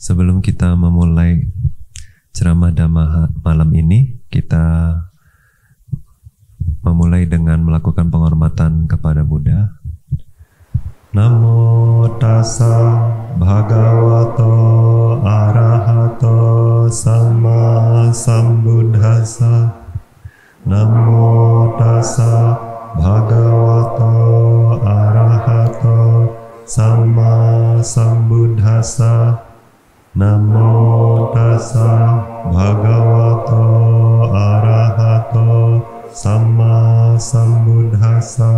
Sebelum kita memulai ceramah Dhamma malam ini, kita memulai dengan melakukan penghormatan kepada Buddha. Namo tassa bhagavato arahato sama sambuddhassa. Namo tassa bhagavato arahato sama sambuddhassa. Namo tassa bhagavato arahato sama sambuddhassa.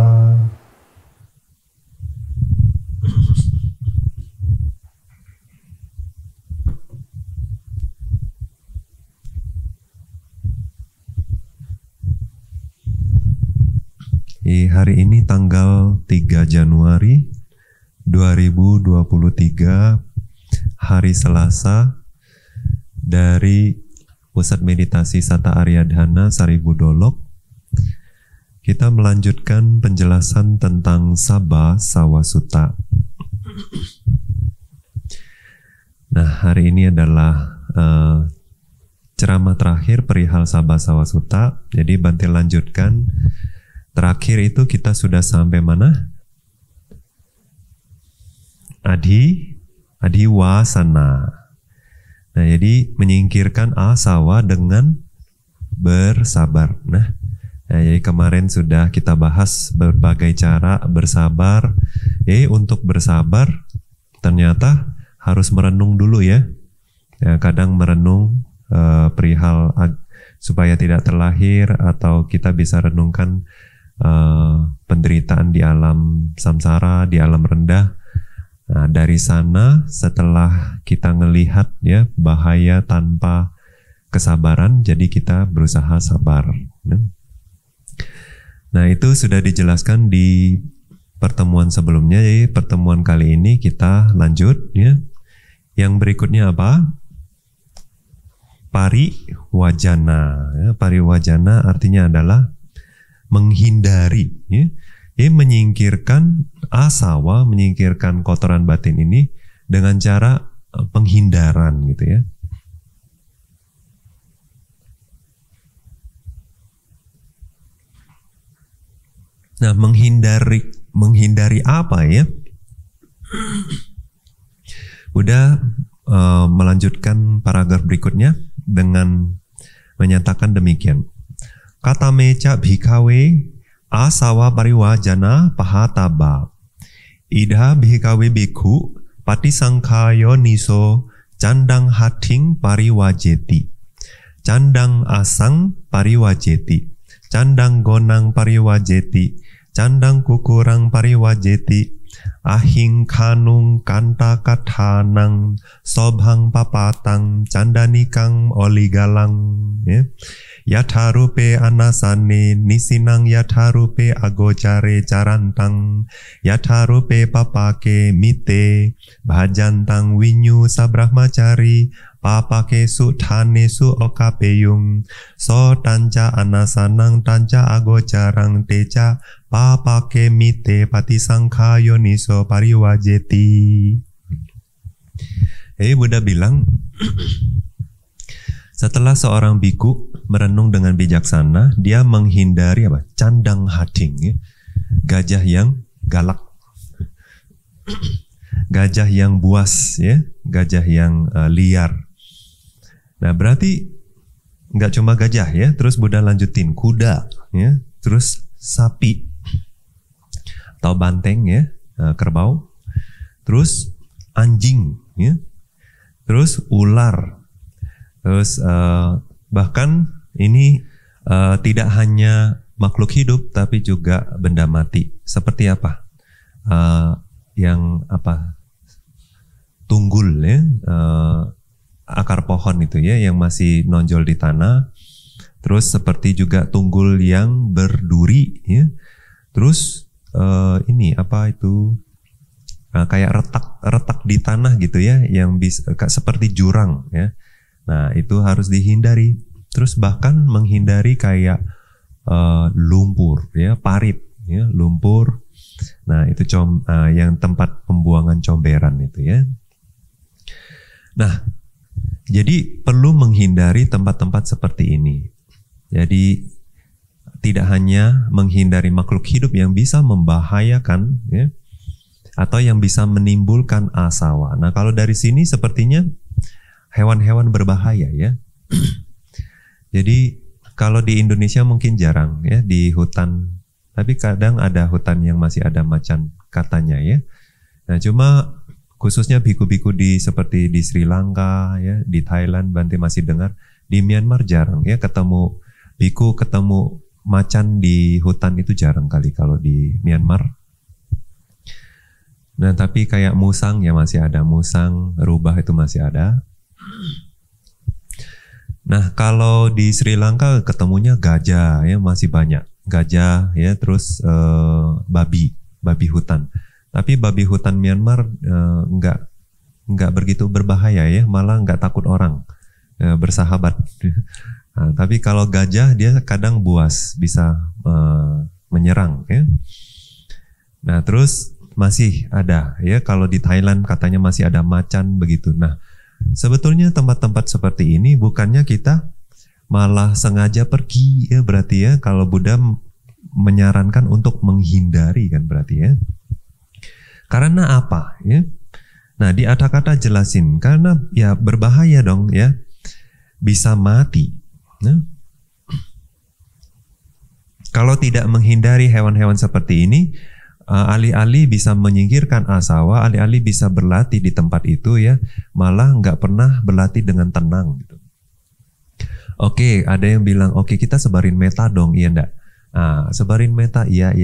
Hari ini tanggal 3 Januari 2023, hari Selasa, dari Pusat Meditasi Sata Aryadhana Saribu Dolok. Kita melanjutkan penjelasan tentang Sabba Sawasutta. Nah, hari ini adalah ceramah terakhir perihal Sabba Sawasutta. Jadi Bante lanjutkan. Terakhir itu kita sudah sampai mana? Adiwasana. Nah, jadi menyingkirkan asawa dengan bersabar. Nah, jadi kemarin sudah kita bahas berbagai cara bersabar. Untuk bersabar ternyata harus merenung dulu ya. Kadang merenung perihal supaya tidak terlahir, atau kita bisa renungkan penderitaan di alam samsara, di alam rendah. Nah, dari sana setelah kita ngelihat ya bahaya tanpa kesabaran, jadi kita berusaha sabar. Nah, itu sudah dijelaskan di pertemuan sebelumnya. Jadi pertemuan kali ini kita lanjut ya. Yang berikutnya apa? Pariwajana. Ya, pariwajana artinya adalah menghindari, ya. Menyingkirkan asawa, menyingkirkan kotoran batin ini dengan cara penghindaran gitu ya. Nah, menghindari apa ya? Buddha melanjutkan paragraf berikutnya dengan menyatakan demikian. Kata meca bhikawe asawa pariwajana pahataba. Idha bhikawe bhikkhu patisangkhayo niso candang hating pariwajeti. Candang asang pariwajeti. Candang gonang pariwajeti. Candang kukurang pariwajeti. Ahing kanung kanta kathanang sobhang papatang candanikang oligalang ya. Yatharupe anasane nisinang yatharupe agocare carantang yatharupe papake mite bhajantang winyu sabrahmacari papake suthane su okapeyung so tanca anasanang tanca agocarang teca papake mite patisangkhayo niso pariwajeti. Buddha bilang setelah seorang biku merenung dengan bijaksana, dia menghindari apa? Candang hating, ya? Gajah yang galak, gajah yang buas, ya, gajah yang liar. Nah, berarti nggak cuma gajah ya, terus Buddha lanjutin kuda, ya, terus sapi atau banteng, ya, kerbau, terus anjing, ya, terus ular. Terus bahkan ini tidak hanya makhluk hidup tapi juga benda mati. Seperti apa? Yang apa? Tunggul ya, akar pohon itu ya yang masih nonjol di tanah. Terus seperti juga tunggul yang berduri ya. Terus ini apa itu? Kayak retak di tanah gitu ya, yang bisa seperti jurang ya. Nah, itu harus dihindari. Terus bahkan menghindari kayak lumpur, ya, parit, ya, lumpur. Nah, itu yang tempat pembuangan comberan itu ya. Nah, jadi perlu menghindari tempat-tempat seperti ini. Jadi tidak hanya menghindari makhluk hidup yang bisa membahayakan, ya, atau yang bisa menimbulkan asawa. Nah, kalau dari sini sepertinya hewan-hewan berbahaya, ya. Jadi kalau di Indonesia mungkin jarang, ya, di hutan, tapi kadang ada hutan yang masih ada macan katanya, ya. Nah, cuma khususnya biku-biku seperti di Sri Lanka, ya, di Thailand, Bante masih dengar. Di Myanmar jarang, ya, ketemu biku, ketemu macan di hutan itu jarang kali kalau di Myanmar. Nah, tapi kayak musang ya masih ada, musang, rubah itu masih ada. Nah, kalau di Sri Lanka ketemunya gajah, ya, masih banyak. Gajah, ya, terus babi hutan. Tapi babi hutan Myanmar enggak begitu berbahaya, ya, malah enggak takut orang, bersahabat. Nah, tapi kalau gajah dia kadang buas, bisa menyerang, ya. Nah, terus masih ada, ya, kalau di Thailand katanya masih ada macan begitu. Nah, sebetulnya tempat-tempat seperti ini bukannya kita malah sengaja pergi, ya, berarti, ya, kalau Buddha menyarankan untuk menghindari, kan berarti, ya. Karena apa, ya? Nah, di kata-kata jelasin, karena ya berbahaya dong, ya, bisa mati. Nah, kalau tidak menghindari hewan-hewan seperti ini, alih-alih bisa menyingkirkan asawa, alih-alih bisa berlatih di tempat itu, ya, malah nggak pernah berlatih dengan tenang, gitu. Oke, ada yang bilang, oke, kita sebarin meta dong, iya enggak? Sebarin meta, iya.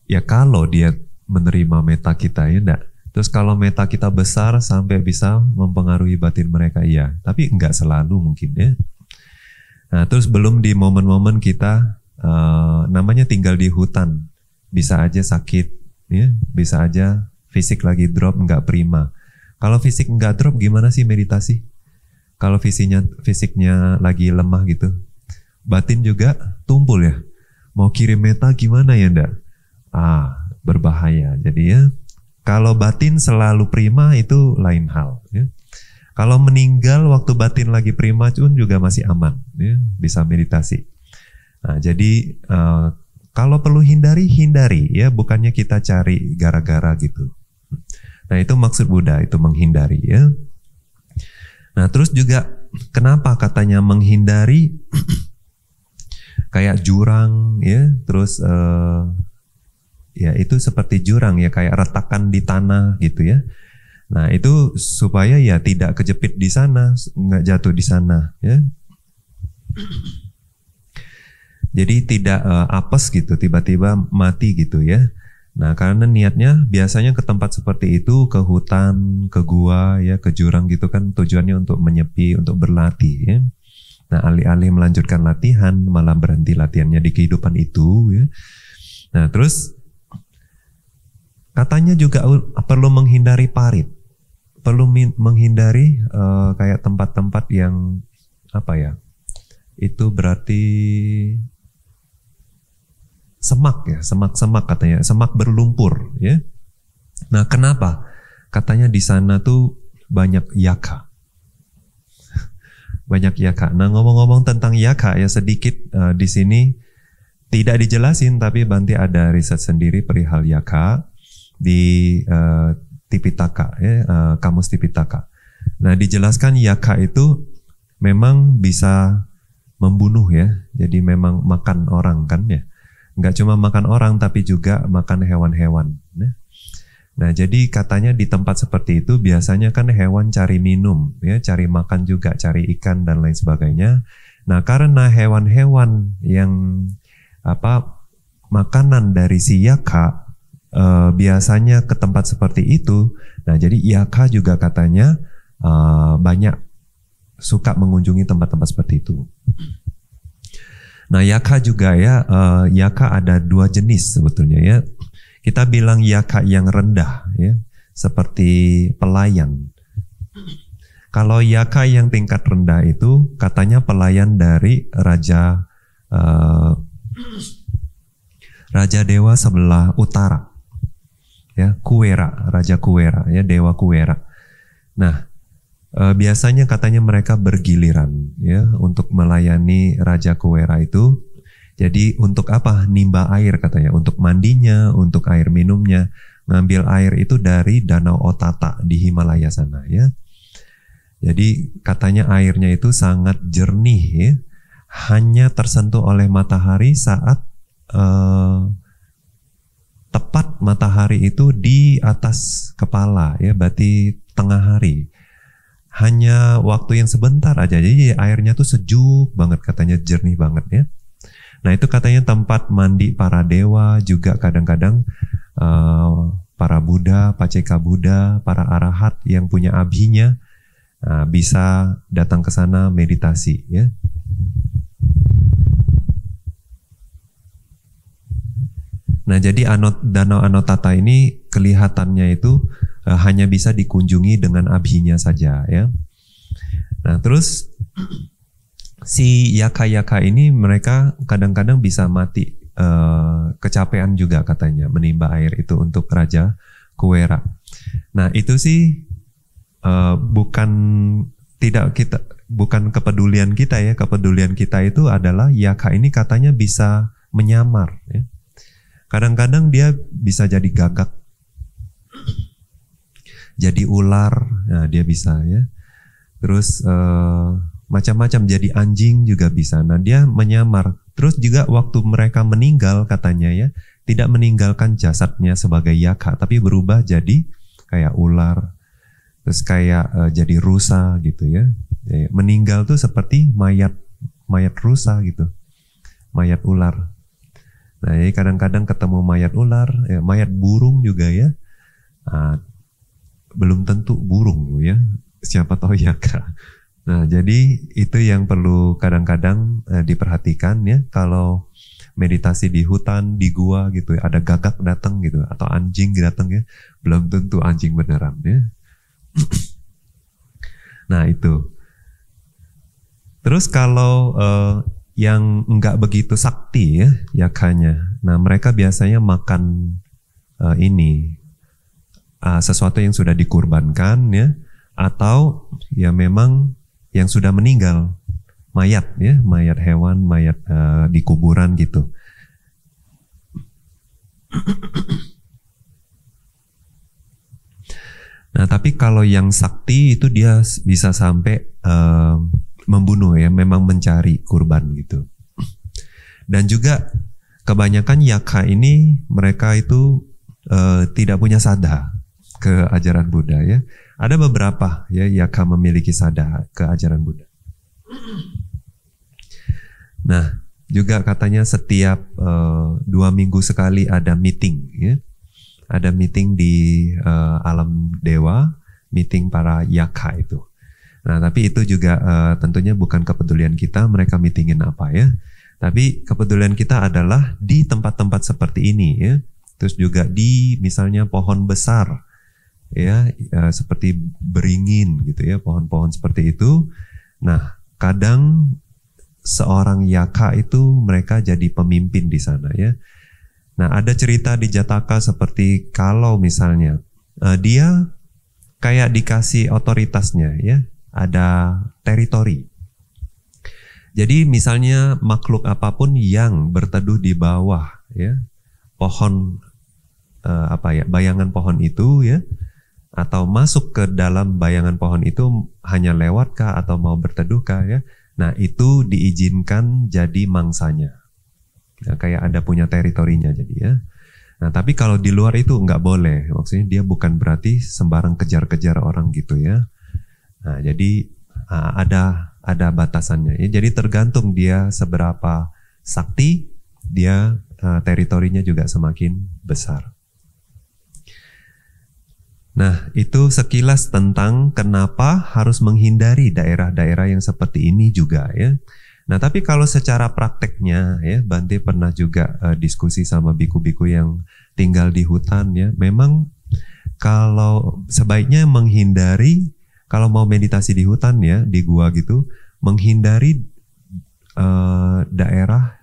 Ya kalau dia menerima meta kita, ya enggak? Terus kalau meta kita besar sampai bisa mempengaruhi batin mereka, iya. Tapi enggak selalu mungkin, ya. Nah, terus belum di momen-momen kita namanya tinggal di hutan, bisa aja sakit, ya, bisa aja fisik lagi drop, enggak prima. Kalau fisik enggak drop, gimana sih meditasi? Kalau fisiknya lagi lemah gitu, batin juga tumpul, ya. Mau kirim meta gimana, ya enggak? Berbahaya. Jadi, ya, kalau batin selalu prima itu lain hal, ya. Kalau meninggal waktu batin lagi prima pun juga masih aman, ya, bisa meditasi. Nah, jadi kalau perlu hindari, ya, bukannya kita cari gara-gara gitu. Nah, itu maksud Buddha, itu menghindari, ya. Nah, terus juga kenapa katanya menghindari kayak jurang, ya, terus ya itu seperti jurang, ya, kayak retakan di tanah gitu, ya. Nah, itu supaya ya tidak kejepit di sana, nggak jatuh di sana, ya. Jadi tidak apes gitu, tiba-tiba mati gitu, ya. Nah, karena niatnya biasanya ke tempat seperti itu, ke hutan, ke gua, ya, ke jurang gitu kan, tujuannya untuk menyepi, untuk berlatih, ya. Nah, alih-alih melanjutkan latihan, malah berhenti latihannya di kehidupan itu, ya. Nah, terus katanya juga perlu menghindari parit, perlu menghindari kayak tempat-tempat yang apa, ya? Itu berarti semak, ya, semak katanya, semak berlumpur, ya. Nah, kenapa? Katanya di sana tuh banyak yaka. Banyak yaka. Nah, ngomong-ngomong tentang yaka, ya, sedikit di sini tidak dijelasin, tapi Bante ada riset sendiri perihal yaka di Tipitaka, ya, Kamus Tipitaka. Nah, dijelaskan yaka itu memang bisa membunuh, ya. Jadi memang makan orang, kan, ya. Nggak cuma makan orang, tapi juga makan hewan-hewan, ya. Nah, jadi katanya di tempat seperti itu biasanya kan hewan cari minum, ya, cari makan juga, cari ikan dan lain sebagainya. Nah, karena hewan-hewan yang makanan dari si yaka biasanya ke tempat seperti itu. Nah, jadi yaka juga katanya banyak suka mengunjungi tempat-tempat seperti itu. Nah, yaka juga, ya, yaka ada dua jenis sebetulnya, ya. Kita bilang yaka yang rendah, ya, seperti pelayan. Kalau yaka yang tingkat rendah itu katanya pelayan dari raja dewa sebelah utara, ya, Kuwera, Raja Kuwera, ya, Dewa Kuwera. Nah, biasanya katanya mereka bergiliran ya untuk melayani Raja Kuwera itu. Jadi untuk apa? Nimba air katanya, untuk mandinya, untuk air minumnya, ngambil air itu dari Danau Otata di Himalaya sana ya. Jadi katanya airnya itu sangat jernih ya, hanya tersentuh oleh matahari saat tepat matahari itu di atas kepala ya, berarti tengah hari. Hanya waktu yang sebentar aja, jadi airnya tuh sejuk banget katanya, jernih banget ya. Nah itu katanya tempat mandi para dewa, juga kadang-kadang para Buddha, Paceka Buddha, para arahat yang punya abhinya bisa datang ke sana meditasi ya. Nah jadi Danau Anotata ini kelihatannya itu hanya bisa dikunjungi dengan abhinya saja ya. Nah terus si yaka-yaka ini mereka kadang-kadang bisa mati kecapean juga katanya menimba air itu untuk Raja Kuwera. Nah itu sih bukan kepedulian kita ya. Kepedulian kita itu adalah yaka ini katanya bisa menyamar ya. Kadang-kadang dia bisa jadi gagak, jadi ular, nah dia bisa ya. Terus macam-macam, jadi anjing juga bisa. Nah dia menyamar. Terus juga waktu mereka meninggal katanya ya, tidak meninggalkan jasadnya sebagai yaka, tapi berubah jadi kayak ular, terus kayak jadi rusa gitu ya. Meninggal tuh seperti mayat rusa gitu, mayat ular. Nah jadi kadang-kadang ketemu mayat ular, mayat burung juga ya. Belum tentu burung ya, siapa tahu yaka. Nah, jadi itu yang perlu kadang-kadang diperhatikan ya, kalau meditasi di hutan, di gua gitu, ada gagak datang gitu, atau anjing datang ya, belum tentu anjing beneran ya. Nah itu. Terus kalau yang enggak begitu sakti ya, yakanya, nah mereka biasanya makan sesuatu yang sudah dikurbankan ya, atau ya memang yang sudah meninggal, mayat ya, mayat hewan, mayat di kuburan gitu. Nah tapi kalau yang sakti itu dia bisa sampai membunuh ya, memang mencari kurban gitu. Dan juga kebanyakan yaka ini mereka itu tidak punya sadha ke ajaran Buddha ya. Ada beberapa ya yaka memiliki sadha ke ajaran Buddha. Nah juga katanya setiap 2 minggu sekali ada meeting ya. Ada meeting di alam dewa, meeting para yaka itu. Nah tapi itu juga tentunya bukan kepedulian kita mereka meetingin apa ya. Tapi kepedulian kita adalah di tempat-tempat seperti ini ya. Terus juga di misalnya pohon besar ya, seperti beringin gitu ya, pohon-pohon seperti itu. Nah kadang seorang yaka itu mereka jadi pemimpin di sana ya. Nah ada cerita di Jataka seperti kalau misalnya dia kayak dikasih otoritasnya ya, ada teritori. Jadi misalnya makhluk apapun yang berteduh di bawah ya pohon bayangan pohon itu ya, atau masuk ke dalam bayangan pohon itu hanya lewat kah atau mau berteduh kah ya. Nah itu diizinkan jadi mangsanya. Nah, kayak ada punya teritorinya jadi ya. Nah tapi kalau di luar itu nggak boleh. Maksudnya dia bukan berarti sembarang kejar-kejar orang gitu ya. Nah jadi ada batasannya ya. Jadi tergantung dia seberapa sakti, dia teritorinya juga semakin besar. Nah, itu sekilas tentang kenapa harus menghindari daerah-daerah yang seperti ini juga ya. Nah, tapi kalau secara prakteknya ya, Bante pernah juga diskusi sama biku-biku yang tinggal di hutan ya. Memang kalau sebaiknya menghindari, kalau mau meditasi di hutan ya, di gua gitu, menghindari daerah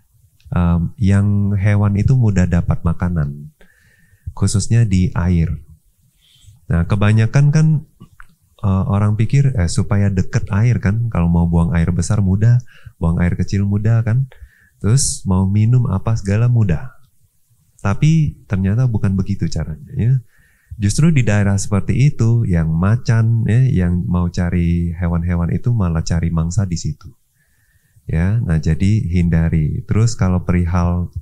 yang hewan itu mudah dapat makanan, khususnya di air. Nah, kebanyakan kan orang pikir supaya deket air kan, kalau mau buang air besar mudah, buang air kecil mudah kan, terus mau minum apa segala mudah. Tapi ternyata bukan begitu caranya ya. Justru di daerah seperti itu yang macan ya, yang mau cari hewan-hewan itu malah cari mangsa di situ. Ya, nah jadi hindari. Terus kalau perihal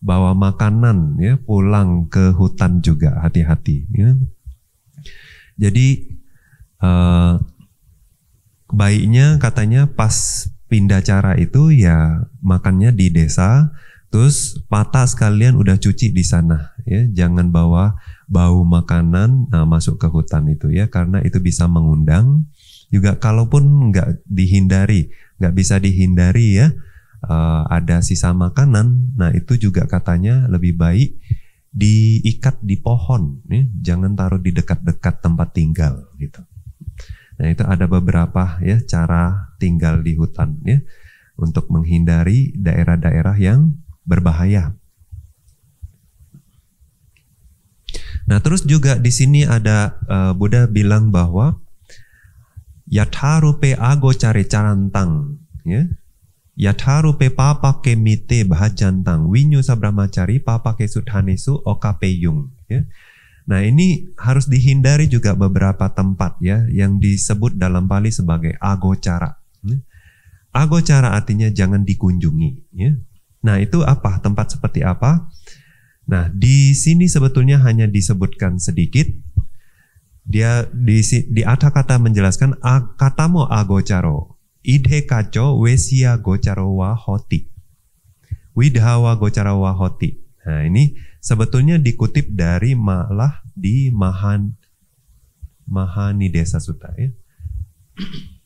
bawa makanan ya pulang ke hutan juga hati-hati ya. Jadi baiknya katanya pas pindah cara itu ya makannya di desa, terus patah sekalian udah cuci di sana ya, jangan bawa bau makanan masuk ke hutan itu ya, karena itu bisa mengundang. Juga kalaupun nggak bisa dihindari ya, ada sisa makanan, nah itu juga katanya lebih baik diikat di pohon ya, jangan taruh di dekat-dekat tempat tinggal gitu. Nah itu ada beberapa ya cara tinggal di hutan ya, untuk menghindari daerah-daerah yang berbahaya. Nah terus juga di sini ada Buddha bilang bahwa yatharupe ago care carantang ya, yatharupe papake mite bahajantang winyu sabramacari papake sudhanesu okapeyung ya. Nah ini harus dihindari juga beberapa tempat ya yang disebut dalam Pali sebagai agocara. Agocara artinya jangan dikunjungi ya. Nah itu apa? Tempat seperti apa? Nah di sini sebetulnya hanya disebutkan sedikit. Dia di atas kata menjelaskan katamo agocaro idhe kaco wesia gocaro wa hoti widhawa gocaro wa hoti. Nah ini sebetulnya dikutip dari malah di Mahanidesa Sutta ya,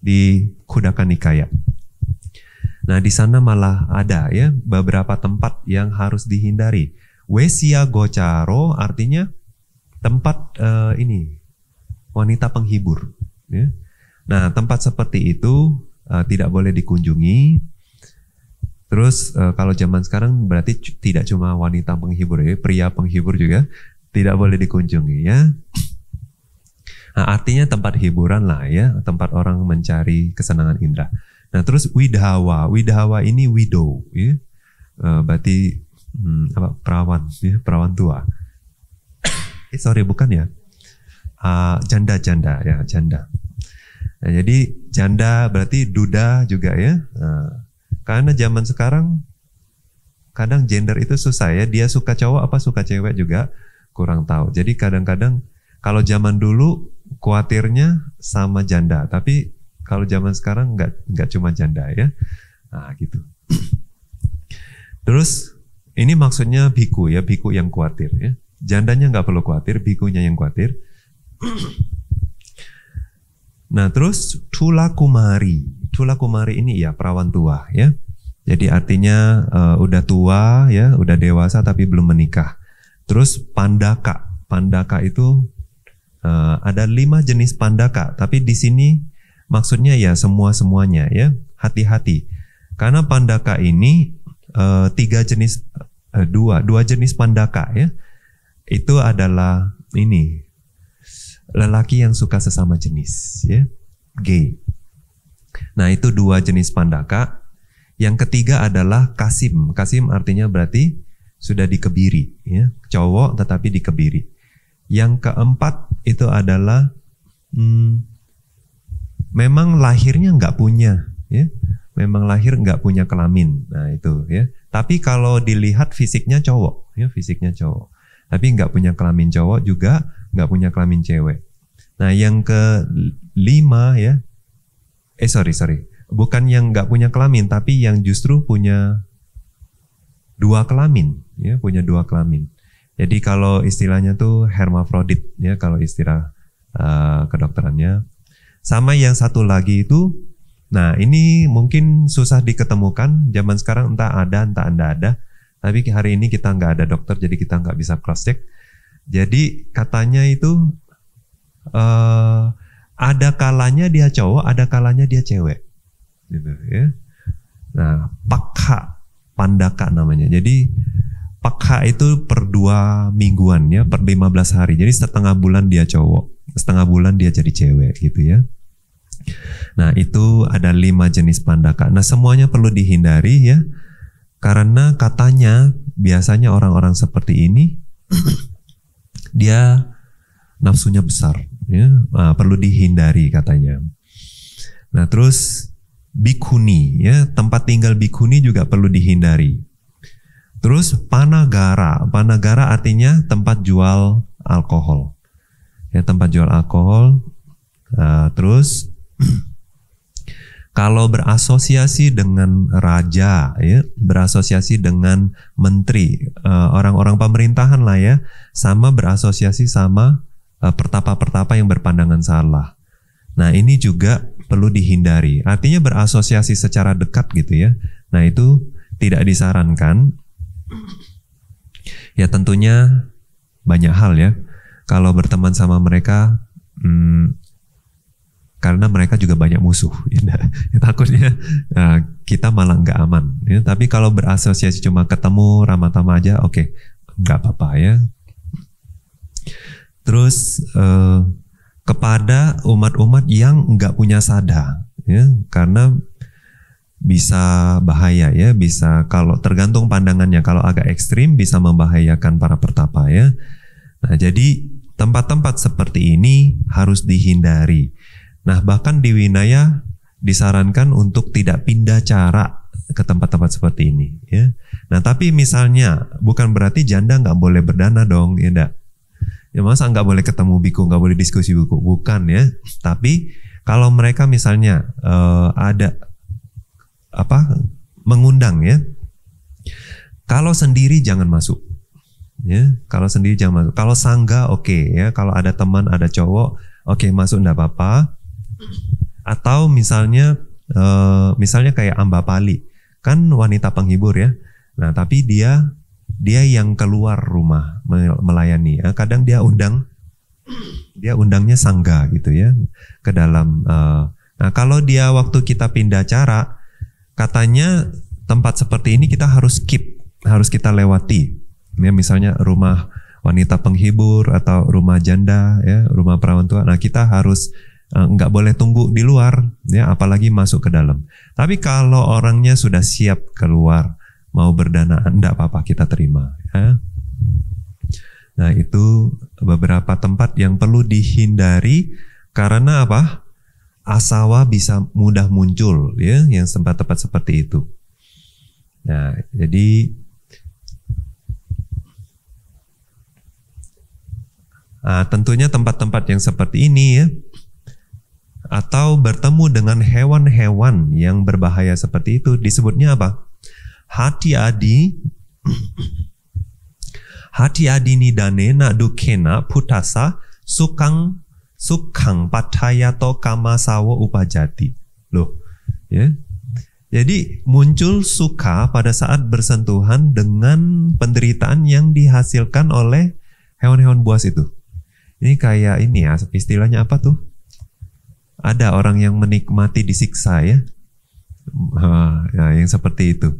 di Khuddaka Nikaya. Nah di sana malah ada ya beberapa tempat yang harus dihindari. Wesia gocaro artinya tempat ini wanita penghibur. Ya. Nah tempat seperti itu tidak boleh dikunjungi. Terus kalau zaman sekarang berarti tidak cuma wanita penghibur ya, pria penghibur juga tidak boleh dikunjungi ya. Nah, artinya tempat hiburan lah ya, tempat orang mencari kesenangan indera. Nah terus widhawa ini widow ya, berarti perawan ya, perawan tua. Sorry bukan ya, janda ya janda. Nah, jadi janda berarti duda juga ya. Karena zaman sekarang kadang gender itu susah ya, dia suka cowok apa suka cewek juga kurang tahu. Jadi kadang-kadang kalau zaman dulu khawatirnya sama janda, tapi kalau zaman sekarang nggak cuma janda ya. Nah gitu. Terus ini maksudnya biku ya, biku yang khawatir ya. Jandanya nggak perlu khawatir, bikunya yang khawatir. Nah terus Thula Kumari ini ya perawan tua ya. Jadi artinya udah tua ya, udah dewasa tapi belum menikah. Terus pandaka itu ada 5 jenis pandaka, tapi di sini maksudnya ya semuanya ya. Hati-hati karena pandaka ini 3 jenis, dua jenis pandaka ya. Itu adalah ini lelaki yang suka sesama jenis ya, gay. Nah itu 2 jenis pandaka. Yang ketiga adalah kasim. Kasim artinya berarti sudah dikebiri ya, cowok tetapi dikebiri. Yang keempat itu adalah memang lahirnya nggak punya ya, memang lahir nggak punya kelamin. Nah itu ya, tapi kalau dilihat fisiknya cowok ya, fisiknya cowok tapi nggak punya kelamin cowok, juga nggak punya kelamin cewek. Nah yang kelima ya, sorry bukan yang nggak punya kelamin, tapi yang justru punya 2 kelamin ya, punya 2 kelamin. Jadi kalau istilahnya tuh hermafrodit ya, kalau istilah kedokterannya. Sama yang satu lagi itu, nah ini mungkin susah diketemukan zaman sekarang, entah ada entah anda ada. Tapi hari ini kita nggak ada dokter, jadi kita nggak bisa cross check. Jadi katanya itu ada kalanya dia cowok, ada kalanya dia cewek, gitu ya. Nah, pakha pandaka namanya. Jadi pakha itu per 2 mingguan ya, per 15 hari. Jadi setengah bulan dia cowok, setengah bulan dia jadi cewek gitu ya. Nah itu ada 5 jenis pandaka. Nah semuanya perlu dihindari ya, karena katanya biasanya orang-orang seperti ini dia nafsunya besar ya, perlu dihindari katanya. Nah terus bikuni ya, tempat tinggal bikuni juga perlu dihindari. Terus panagara artinya tempat jual alkohol ya, tempat jual alkohol. Terus kalau berasosiasi dengan raja ya, berasosiasi dengan menteri, orang-orang pemerintahan lah ya, sama berasosiasi sama pertapa-pertapa yang berpandangan salah. Nah ini juga perlu dihindari, artinya berasosiasi secara dekat gitu ya. Nah itu tidak disarankan. Ya tentunya banyak hal ya, kalau berteman sama mereka, karena mereka juga banyak musuh ya, takutnya kita malah nggak aman ya. Tapi kalau berasosiasi cuma ketemu ramah-tamah aja, oke, nggak apa-apa ya. Terus kepada umat-umat yang nggak punya sada ya, karena bisa bahaya ya, bisa, kalau tergantung pandangannya, kalau agak ekstrim bisa membahayakan para pertapa ya. Nah jadi tempat-tempat seperti ini harus dihindari. Nah bahkan di Winaya disarankan untuk tidak pindah cara ke tempat-tempat seperti ini ya. Nah tapi misalnya bukan berarti janda nggak boleh berdana dong ya, enggak. Ya masa nggak boleh ketemu biku, nggak boleh diskusi biku, bukan ya. Tapi kalau mereka misalnya ada mengundang ya, kalau sendiri jangan masuk ya, kalau sendiri jangan masuk. Kalau sangga oke ya, kalau ada teman, ada cowok oke, masuk enggak apa-apa. Atau misalnya kayak Ambapali kan wanita penghibur ya. Nah tapi dia yang keluar rumah melayani ya. Kadang dia undangnya sangga gitu ya ke dalam. Nah kalau dia waktu kita pindah cara, katanya tempat seperti ini kita harus skip, harus kita lewati ya. Misalnya rumah wanita penghibur atau rumah janda ya, rumah perawan tua. Nah kita harus nggak boleh tunggu di luar ya, apalagi masuk ke dalam. Tapi kalau orangnya sudah siap keluar mau berdana, enggak apa-apa, kita terima ya. Nah itu beberapa tempat yang perlu dihindari, karena apa? Asawa bisa mudah muncul ya, yang tempat-tempat seperti itu. Nah jadi tentunya tempat-tempat yang seperti ini ya, atau bertemu dengan hewan-hewan yang berbahaya seperti itu, disebutnya apa? Hati-adi nidane na dukena putasa sukang patayato kamasawo upajati. Loh ya. Jadi muncul suka pada saat bersentuhan dengan penderitaan yang dihasilkan oleh hewan-hewan buas itu. Ini kayak ini ya, istilahnya apa tuh? Ada orang yang menikmati disiksa ya, yang seperti itu.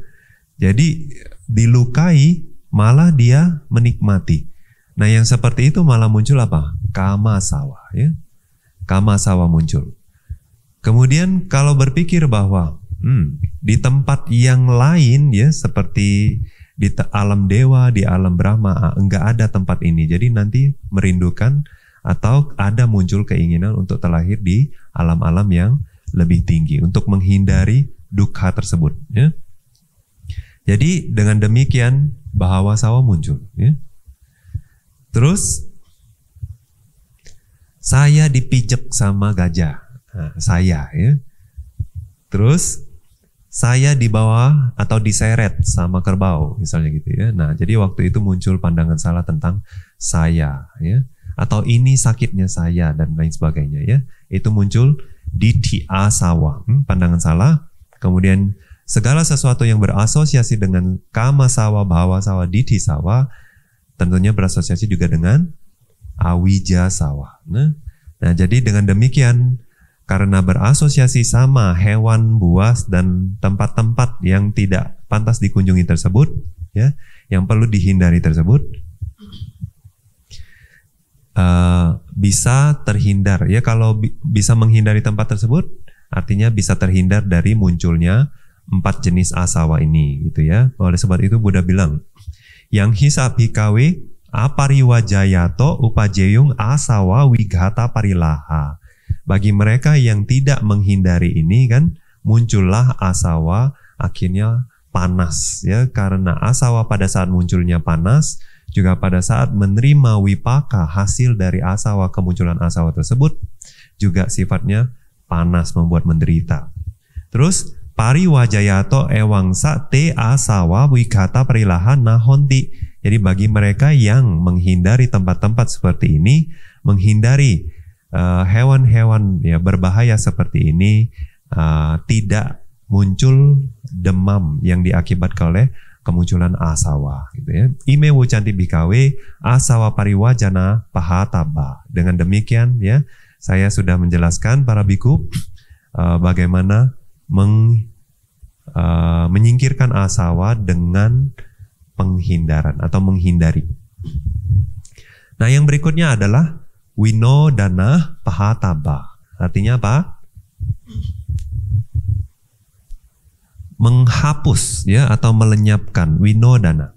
Jadi dilukai malah dia menikmati. Nah yang seperti itu malah muncul apa? Kamasawa ya, kamasawa muncul. Kemudian kalau berpikir bahwa di tempat yang lain ya, seperti di alam dewa, di alam Brahma, enggak ada tempat ini. Jadi nanti merindukan atau ada muncul keinginan untuk terlahir di alam-alam yang lebih tinggi untuk menghindari dukkha tersebut ya. Jadi dengan demikian bahawa-sawa muncul ya. Terus saya dipijak sama gajah, saya ya. Terus saya dibawa atau diseret sama kerbau misalnya gitu ya. Nah jadi waktu itu muncul pandangan salah tentang saya ya, atau ini sakitnya saya dan lain sebagainya ya. Itu muncul ditthi asawa, pandangan salah. Kemudian segala sesuatu yang berasosiasi dengan kama sawa, bhava sawa, ditthi sawa tentunya berasosiasi juga dengan awija sawa. Nah jadi dengan demikian, karena berasosiasi sama hewan buas dan tempat-tempat yang tidak pantas dikunjungi tersebut ya, yang perlu dihindari tersebut, bisa terhindar ya. Kalau bisa menghindari tempat tersebut artinya bisa terhindar dari munculnya 4 jenis asawa ini gitu ya. Oleh sebab itu Buddha bilang yang hisab hikawe apariwajayato upajeyung asawa wigata parilaha. Bagi mereka yang tidak menghindari ini kan muncullah asawa, akhirnya panas ya. Karena asawa pada saat munculnya panas, juga pada saat menerima wipaka hasil dari asawa, kemunculan asawa tersebut juga sifatnya panas, membuat menderita. Terus pariwajayato ewangsa te asawa wigata parilaha nahonti. Jadi bagi mereka yang menghindari tempat-tempat seperti ini, menghindari hewan-hewan ya berbahaya seperti ini, tidak muncul demam yang diakibatkan oleh kemunculan asawa gitu ya. Ime wucanti bikawe asawa pariwajana pahataba. Dengan demikian ya, saya sudah menjelaskan para biku bagaimana menyingkirkan asawa dengan penghindaran atau menghindari. Nah, yang berikutnya adalah winodana pahataba. Artinya apa? Menghapus ya atau melenyapkan, winodana.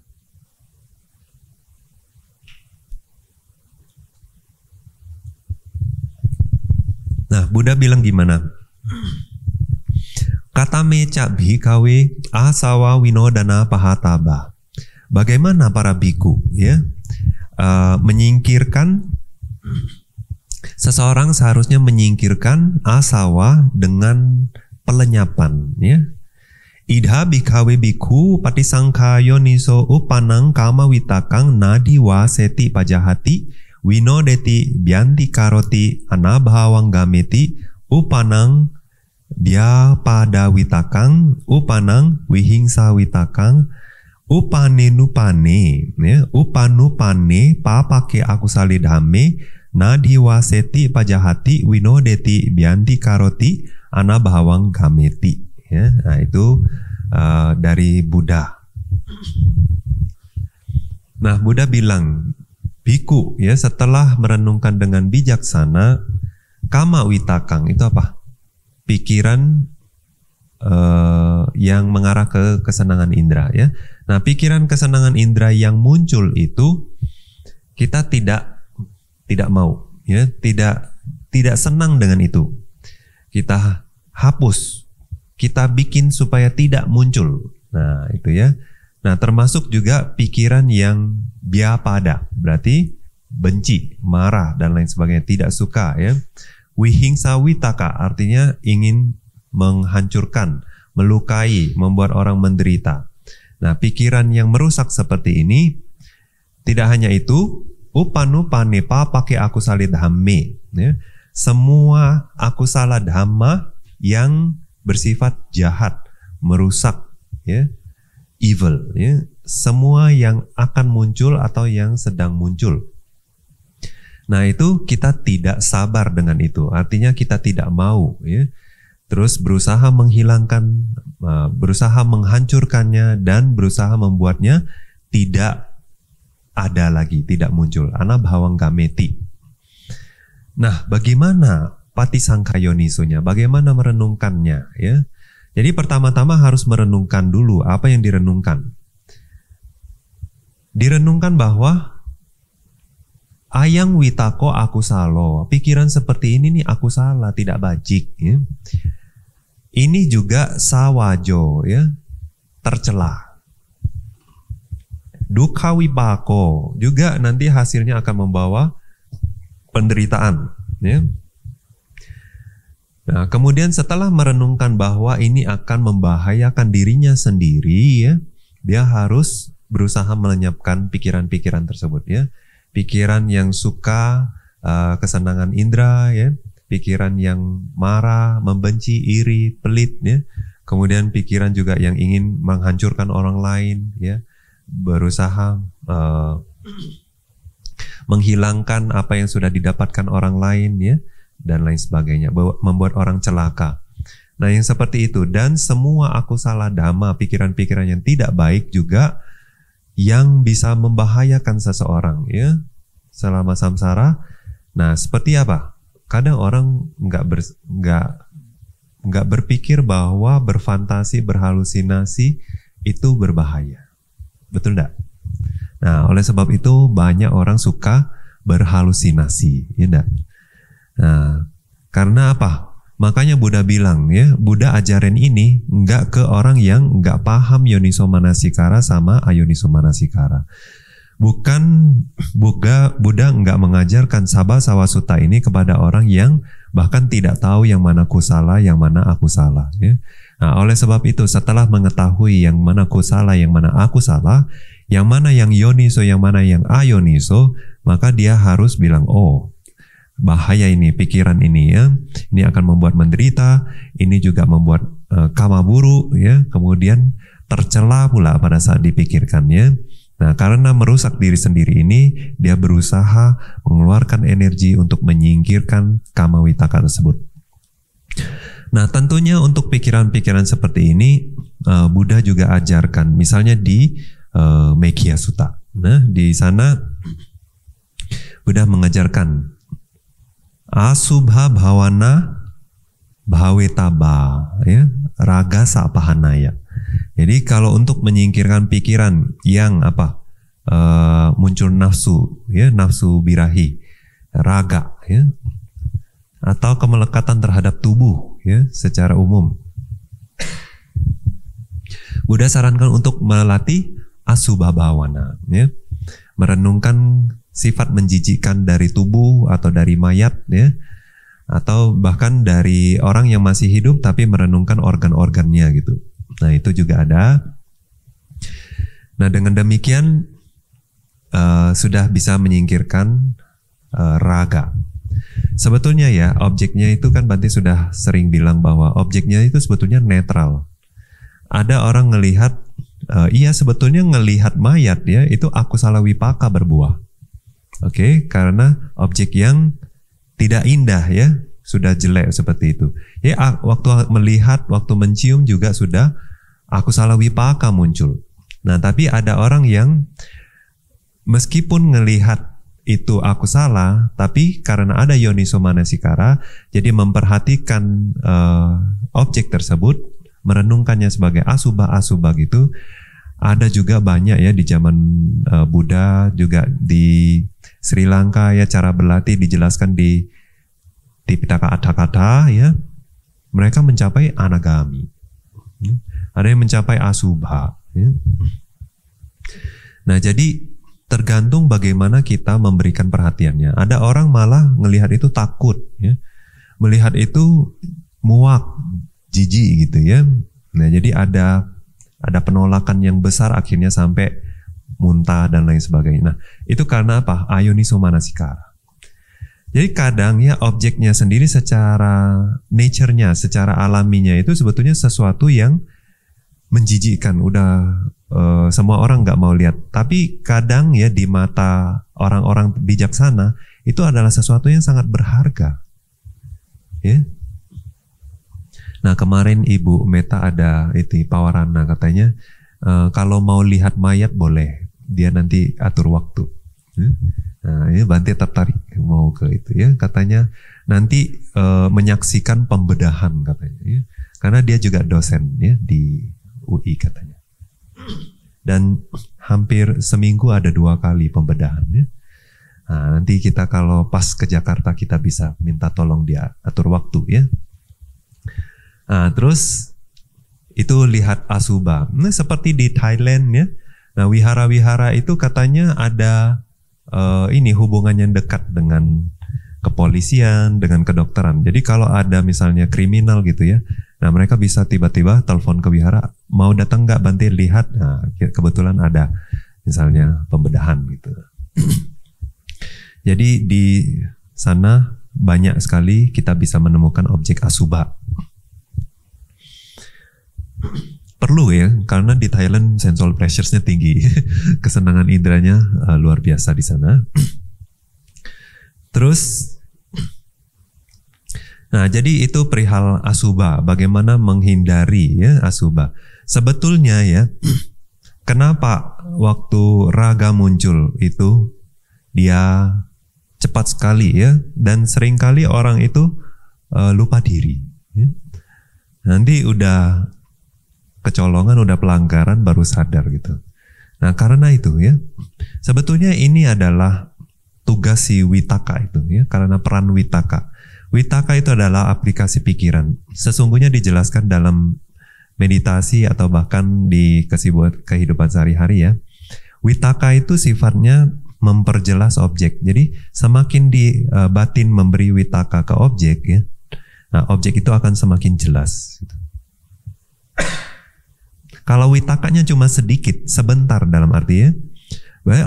Nah, Buddha bilang gimana? Kata meca bhikawe asawa winodana pahataba. Bagaimana para biku ya menyingkirkan, seseorang seharusnya menyingkirkan asawa dengan pelenyapan ya. Idha bikawe biku patisangkayo niso upanang kama witakang nadi waseti pajahati winodeti bianti karoti anabhawang gameti upanang bia pada witakang upanang wihingsa witakang upane nupane ya, upanupane papake akusali dhame nadi waseti pajahati winodeti bianti karoti anabhawang gameti ya. Nah, itu dari Buddha. Nah, Buddha bilang biku ya, setelah merenungkan dengan bijaksana, kama witakang itu apa? Pikiran yang mengarah ke kesenangan indera ya. Nah, pikiran kesenangan indera yang muncul itu kita tidak mau ya, tidak senang dengan itu. Kita hapus, kita bikin supaya tidak muncul. Nah, itu ya. Nah, termasuk juga pikiran yang biapada, berarti benci, marah dan lain sebagainya, tidak suka ya. Wihingsa witaka artinya ingin menghancurkan, melukai, membuat orang menderita. Nah, pikiran yang merusak seperti ini, tidak hanya itu, upanupane papake akusala dhamme ya. Semua akusala dhamma yang bersifat jahat, merusak ya, evil ya, semua yang akan muncul atau yang sedang muncul. Nah, itu kita tidak sabar dengan itu, artinya kita tidak mau ya. Terus berusaha menghilangkan, berusaha menghancurkannya dan berusaha membuatnya tidak ada lagi, tidak muncul. Anabhawang gameti. Nah, bagaimana patisangkayonisonya? Bagaimana merenungkannya ya? Jadi pertama-tama harus merenungkan dulu apa yang direnungkan. Direnungkan bahwa ayang witako aku salo, pikiran seperti ini nih aku salah, tidak bajik ya. Ini juga sawajo ya, tercela. Dukkha wipako juga nanti hasilnya akan membawa penderitaan ya. Nah, kemudian setelah merenungkan bahwa ini akan membahayakan dirinya sendiri ya, dia harus berusaha melenyapkan pikiran-pikiran tersebut ya. Pikiran yang suka kesenangan indera ya, pikiran yang marah, membenci, iri, pelit ya. Kemudian pikiran juga yang ingin menghancurkan orang lain ya, berusaha menghilangkan apa yang sudah didapatkan orang lain ya, dan lain sebagainya, membuat orang celaka. Nah, yang seperti itu dan semua akusala dhamma, pikiran-pikiran yang tidak baik juga yang bisa membahayakan seseorang ya selama samsara, Nah, seperti apa? Kadang orang nggak berpikir bahwa berfantasi, berhalusinasi itu berbahaya. Betul enggak? Nah, oleh sebab itu banyak orang suka berhalusinasi, ya enggak? Nah, karena apa? Makanya Buddha bilang ya, Buddha ajarin ini enggak ke orang yang enggak paham yoniso manasikara sama ayoniso manasikara. Bukan Buddha enggak mengajarkan sabha sawasutta ini kepada orang yang bahkan tidak tahu yang mana kusala, yang mana aku salah. Ya. Nah, oleh sebab itu setelah mengetahui yang mana kusala, yang mana aku salah, yang mana yang yoniso, yang mana yang ayoniso, maka dia harus bilang, oh bahaya ini, pikiran ini ya, ini akan membuat menderita, ini juga membuat kama buruk ya, kemudian tercela pula pada saat dipikirkannya. Nah, karena merusak diri sendiri ini, dia berusaha mengeluarkan energi untuk menyingkirkan kama witaka tersebut. Nah, tentunya untuk pikiran-pikiran seperti ini, Buddha juga ajarkan, misalnya di Mekhya Sutta. Nah, di sana Buddha mengajarkan asubha bhawana bhawetaba, ya, raga sapahanaya. Jadi kalau untuk menyingkirkan pikiran yang muncul nafsu, ya, nafsu birahi, raga, ya, atau kemelekatan terhadap tubuh, ya, secara umum, Buddha sarankan untuk melatih asubha bhawana, ya, merenungkan sifat menjijikkan dari tubuh atau dari mayat, ya, atau bahkan dari orang yang masih hidup tapi merenungkan organ-organnya gitu. Nah, itu juga ada. Nah, dengan demikian sudah bisa menyingkirkan raga. Sebetulnya ya, objeknya itu kan Bante sudah sering bilang bahwa objeknya itu sebetulnya netral. Ada orang ngelihat, iya sebetulnya ngelihat mayat ya, itu akusala wipaka berbuah. Oke, karena objek yang tidak indah ya, sudah jelek seperti itu. Ya, waktu melihat, waktu mencium juga sudah akusala wipaka muncul. Nah, tapi ada orang yang meskipun ngelihat itu akusala, tapi karena ada yoniso manasikara, jadi memperhatikan objek tersebut, merenungkannya sebagai asubha gitu. Ada juga banyak ya di zaman Buddha, juga di Sri Lanka ya, cara berlatih dijelaskan di Pitaka Adhakatha ya. Mereka mencapai anagami. Ada yang mencapai asubha. Ya. Nah, jadi tergantung bagaimana kita memberikan perhatiannya. Ada orang malah melihat itu takut, ya. Melihat itu muak, jijik gitu ya. Nah, jadi ada penolakan yang besar akhirnya sampai muntah dan lain sebagainya. Nah, itu karena apa? Ayoniso manasikara. Jadi kadang ya objeknya sendiri secara nature-nya, secara alaminya itu sebetulnya sesuatu yang menjijikkan. Udah semua orang nggak mau lihat. Tapi kadang ya di mata orang-orang bijaksana itu adalah sesuatu yang sangat berharga. Ya. Nah, kemarin Ibu Meta ada itu Pawarana katanya kalau mau lihat mayat boleh, dia nanti atur waktu. Nah, ini Bante tertarik mau ke itu ya, katanya nanti menyaksikan pembedahan katanya ya. Karena dia juga dosen ya di UI katanya. Dan hampir seminggu ada 2 kali pembedahan ya. Nah, nanti kita kalau pas ke Jakarta kita bisa minta tolong dia atur waktu ya. Nah, terus itu lihat asubha. Nah, seperti di Thailand ya. Nah, wihara-wihara itu katanya ada ini hubungannya dekat dengan kepolisian, dengan kedokteran. Jadi kalau ada misalnya kriminal gitu ya, nah mereka bisa tiba-tiba telepon ke wihara, mau datang nggak Bante lihat? Nah, kebetulan ada misalnya pembedahan gitu. Jadi di sana banyak sekali kita bisa menemukan objek asubha. Perlu ya, karena di Thailand sensual pleasures-nya tinggi. Kesenangan indranya luar biasa di sana. Terus, nah jadi itu perihal asubha, bagaimana menghindari ya asubha. Sebetulnya ya, kenapa waktu raga muncul itu dia cepat sekali ya, dan seringkali orang itu lupa diri. Ya. Nanti udah kecolongan, udah pelanggaran baru sadar gitu. Nah karena itu ya, sebetulnya ini adalah tugas si Witaka itu ya, karena peran Witaka. Witaka itu adalah aplikasi pikiran. Sesungguhnya dijelaskan dalam meditasi atau bahkan di kehidupan sehari-hari ya. Witaka itu sifatnya memperjelas objek. Jadi semakin di batin memberi witaka ke objek ya, nah objek itu akan semakin jelas. Kalau witakanya cuma sedikit, sebentar dalam arti ya,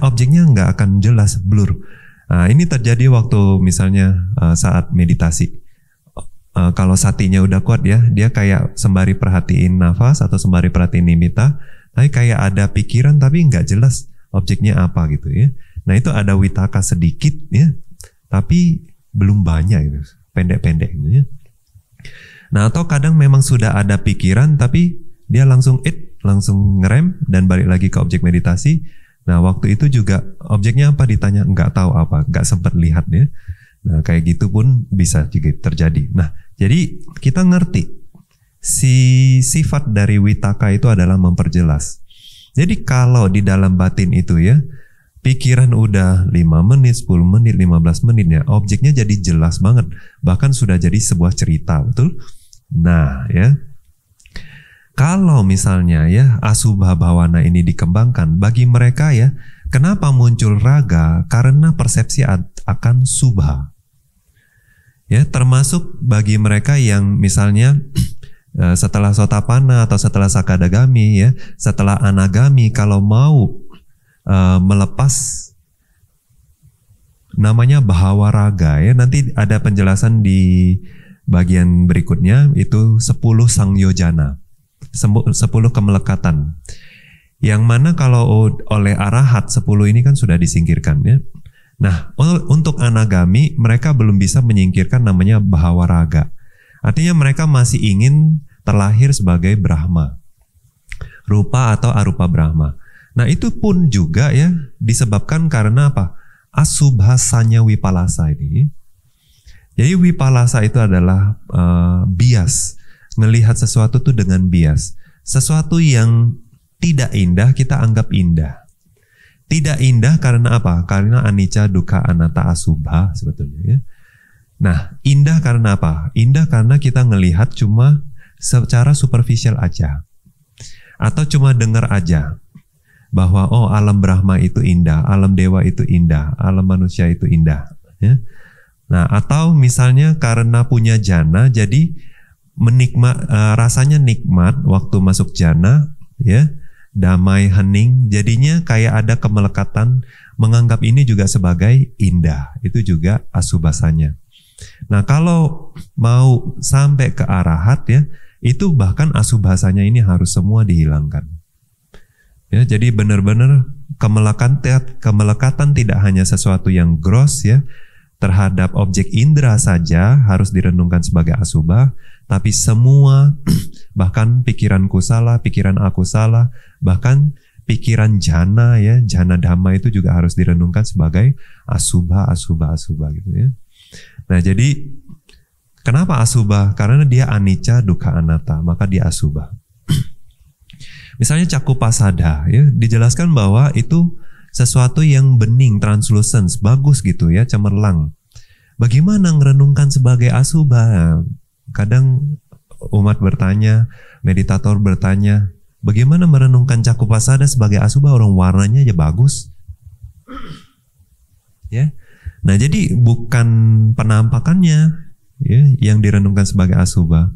objeknya nggak akan jelas, blur. Nah, ini terjadi waktu misalnya saat meditasi. Kalau satinya udah kuat ya, dia kayak sembari perhatiin nafas atau sembari perhatiin nimitta, tapi kayak ada pikiran tapi nggak jelas objeknya apa gitu ya. Nah itu ada witaka sedikit ya, tapi belum banyak gitu, pendek-pendek gitu ya. Nah atau kadang memang sudah ada pikiran tapi dia langsung ngerem dan balik lagi ke objek meditasi. Nah waktu itu juga objeknya apa ditanya nggak tahu apa, nggak sempat lihat ya. Nah kayak gitu pun bisa juga terjadi. Nah jadi kita ngerti si sifat dari witaka itu adalah memperjelas. Jadi kalau di dalam batin itu ya, pikiran udah 5 menit, 10 menit, 15 menit ya, objeknya jadi jelas banget. Bahkan sudah jadi sebuah cerita, betul? Nah ya, kalau misalnya ya asubha bhawana ini dikembangkan, bagi mereka ya, kenapa muncul raga? Karena persepsi akan subha. Ya, termasuk bagi mereka yang misalnya setelah sotapana atau setelah sakadagami ya, setelah anagami, kalau mau melepas namanya bahawa raga ya, nanti ada penjelasan di bagian berikutnya itu 10 sangyojana. 10 kemelekatan. Yang mana kalau oleh arahat 10 ini kan sudah disingkirkan ya. Nah, untuk anagami mereka belum bisa menyingkirkan namanya bahawa raga. Artinya mereka masih ingin terlahir sebagai Brahma. Rupa atau arupa Brahma. Nah, itu pun juga ya disebabkan karena apa? Asubhasanya wipalasa ini. Jadi wipalasa itu adalah bias. Ngelihat sesuatu tuh dengan bias. Sesuatu yang tidak indah kita anggap indah. Tidak indah karena apa? Karena anicca, dukkha, anatta, asubha sebetulnya ya. Nah, indah karena apa? Indah karena kita ngelihat cuma secara superficial aja. Atau cuma dengar aja. Bahwa oh alam Brahma itu indah, alam dewa itu indah, alam manusia itu indah ya. Nah, atau misalnya karena punya jana jadi rasanya nikmat waktu masuk jana ya, damai, hening, jadinya kayak ada kemelekatan menganggap ini juga sebagai indah. Itu juga asubhasanya. Nah, kalau mau sampai ke arahat ya, itu bahkan asubhasanya ini harus semua dihilangkan. Ya, jadi benar-benar kemelekatan tidak hanya sesuatu yang gross ya, terhadap objek indera saja harus direnungkan sebagai asubha, tapi semua bahkan pikiran kusala, pikiran akusala, bahkan pikiran jana ya, jana dhamma itu juga harus direnungkan sebagai asubha gitu ya. Nah, jadi kenapa asubha? Karena dia anicca, dukkha, anatta, maka dia asubha. Misalnya cakupasada ya, dijelaskan bahwa itu sesuatu yang bening, translucent, bagus gitu ya, cemerlang. Bagaimana merenungkan sebagai asubha? Kadang umat bertanya, meditator bertanya, bagaimana merenungkan cakupasada sebagai asubha, orang warnanya aja bagus. Ya. Nah, jadi bukan penampakannya ya yang direnungkan sebagai asubha,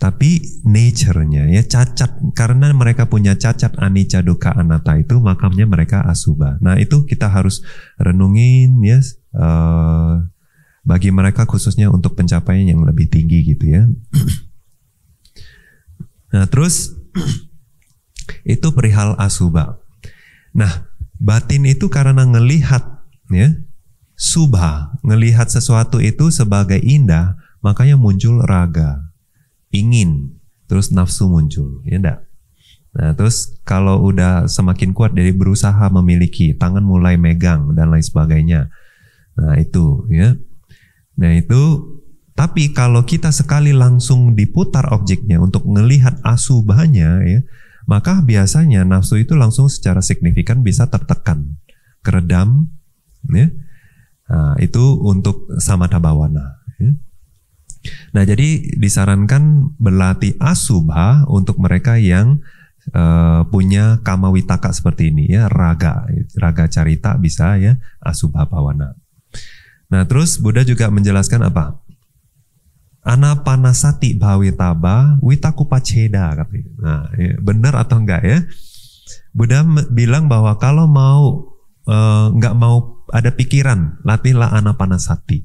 tapi nature-nya ya, cacat. Karena mereka punya cacat anicca, dukkha, anatta itu, makamnya mereka asubha. Nah, itu kita harus renungin ya, bagi mereka khususnya untuk pencapaian yang lebih tinggi gitu ya. Nah, terus itu perihal asubha. Nah, batin itu karena ngelihat ya, subha, ngelihat sesuatu itu sebagai indah, makanya muncul raga, ingin, terus nafsu muncul, ya enggak? Nah, terus kalau udah semakin kuat dari berusaha memiliki, tangan mulai megang dan lain sebagainya. Nah itu ya. Nah itu, tapi kalau kita sekali langsung diputar objeknya untuk melihat asubhanya ya, maka biasanya nafsu itu langsung secara signifikan bisa tertekan, keredam ya. Nah, itu untuk samatha bhavana ya. Nah jadi disarankan berlatih asubha untuk mereka yang punya kama witaka seperti ini ya, raga carita bisa ya, asubha bhavana. Nah terus Buddha juga menjelaskan apa? Anapanasati bhawitaba witakupaceda katanya. Nah ya, benar atau enggak ya? Buddha bilang bahwa kalau mau nggak mau ada pikiran, latihlah anapanasati.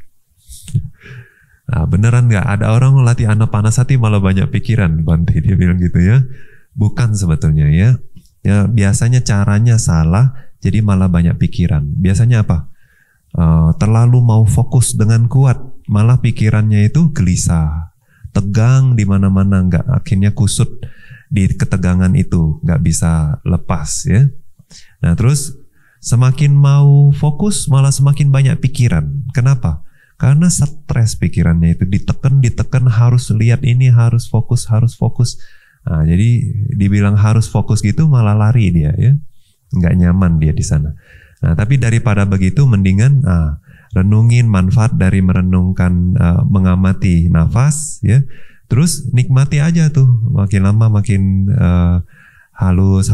Nah, beneran nggak ada orang melatih anapanasati malah banyak pikiran, Bante, dia bilang gitu ya. Bukan sebetulnya ya. Ya biasanya caranya salah, jadi malah banyak pikiran. Biasanya apa? Terlalu mau fokus dengan kuat, malah pikirannya itu gelisah, tegang di mana-mana, nggak, akhirnya kusut di ketegangan itu, nggak bisa lepas ya. Nah terus semakin mau fokus malah semakin banyak pikiran. Kenapa? Karena stres pikirannya itu, ditekan, harus lihat ini, harus fokus. Nah, jadi dibilang harus fokus gitu malah lari dia ya, nggak nyaman dia di sana. Nah, tapi daripada begitu mendingan renungin manfaat dari merenungkan, mengamati nafas ya. Terus nikmati aja tuh, makin lama makin halus.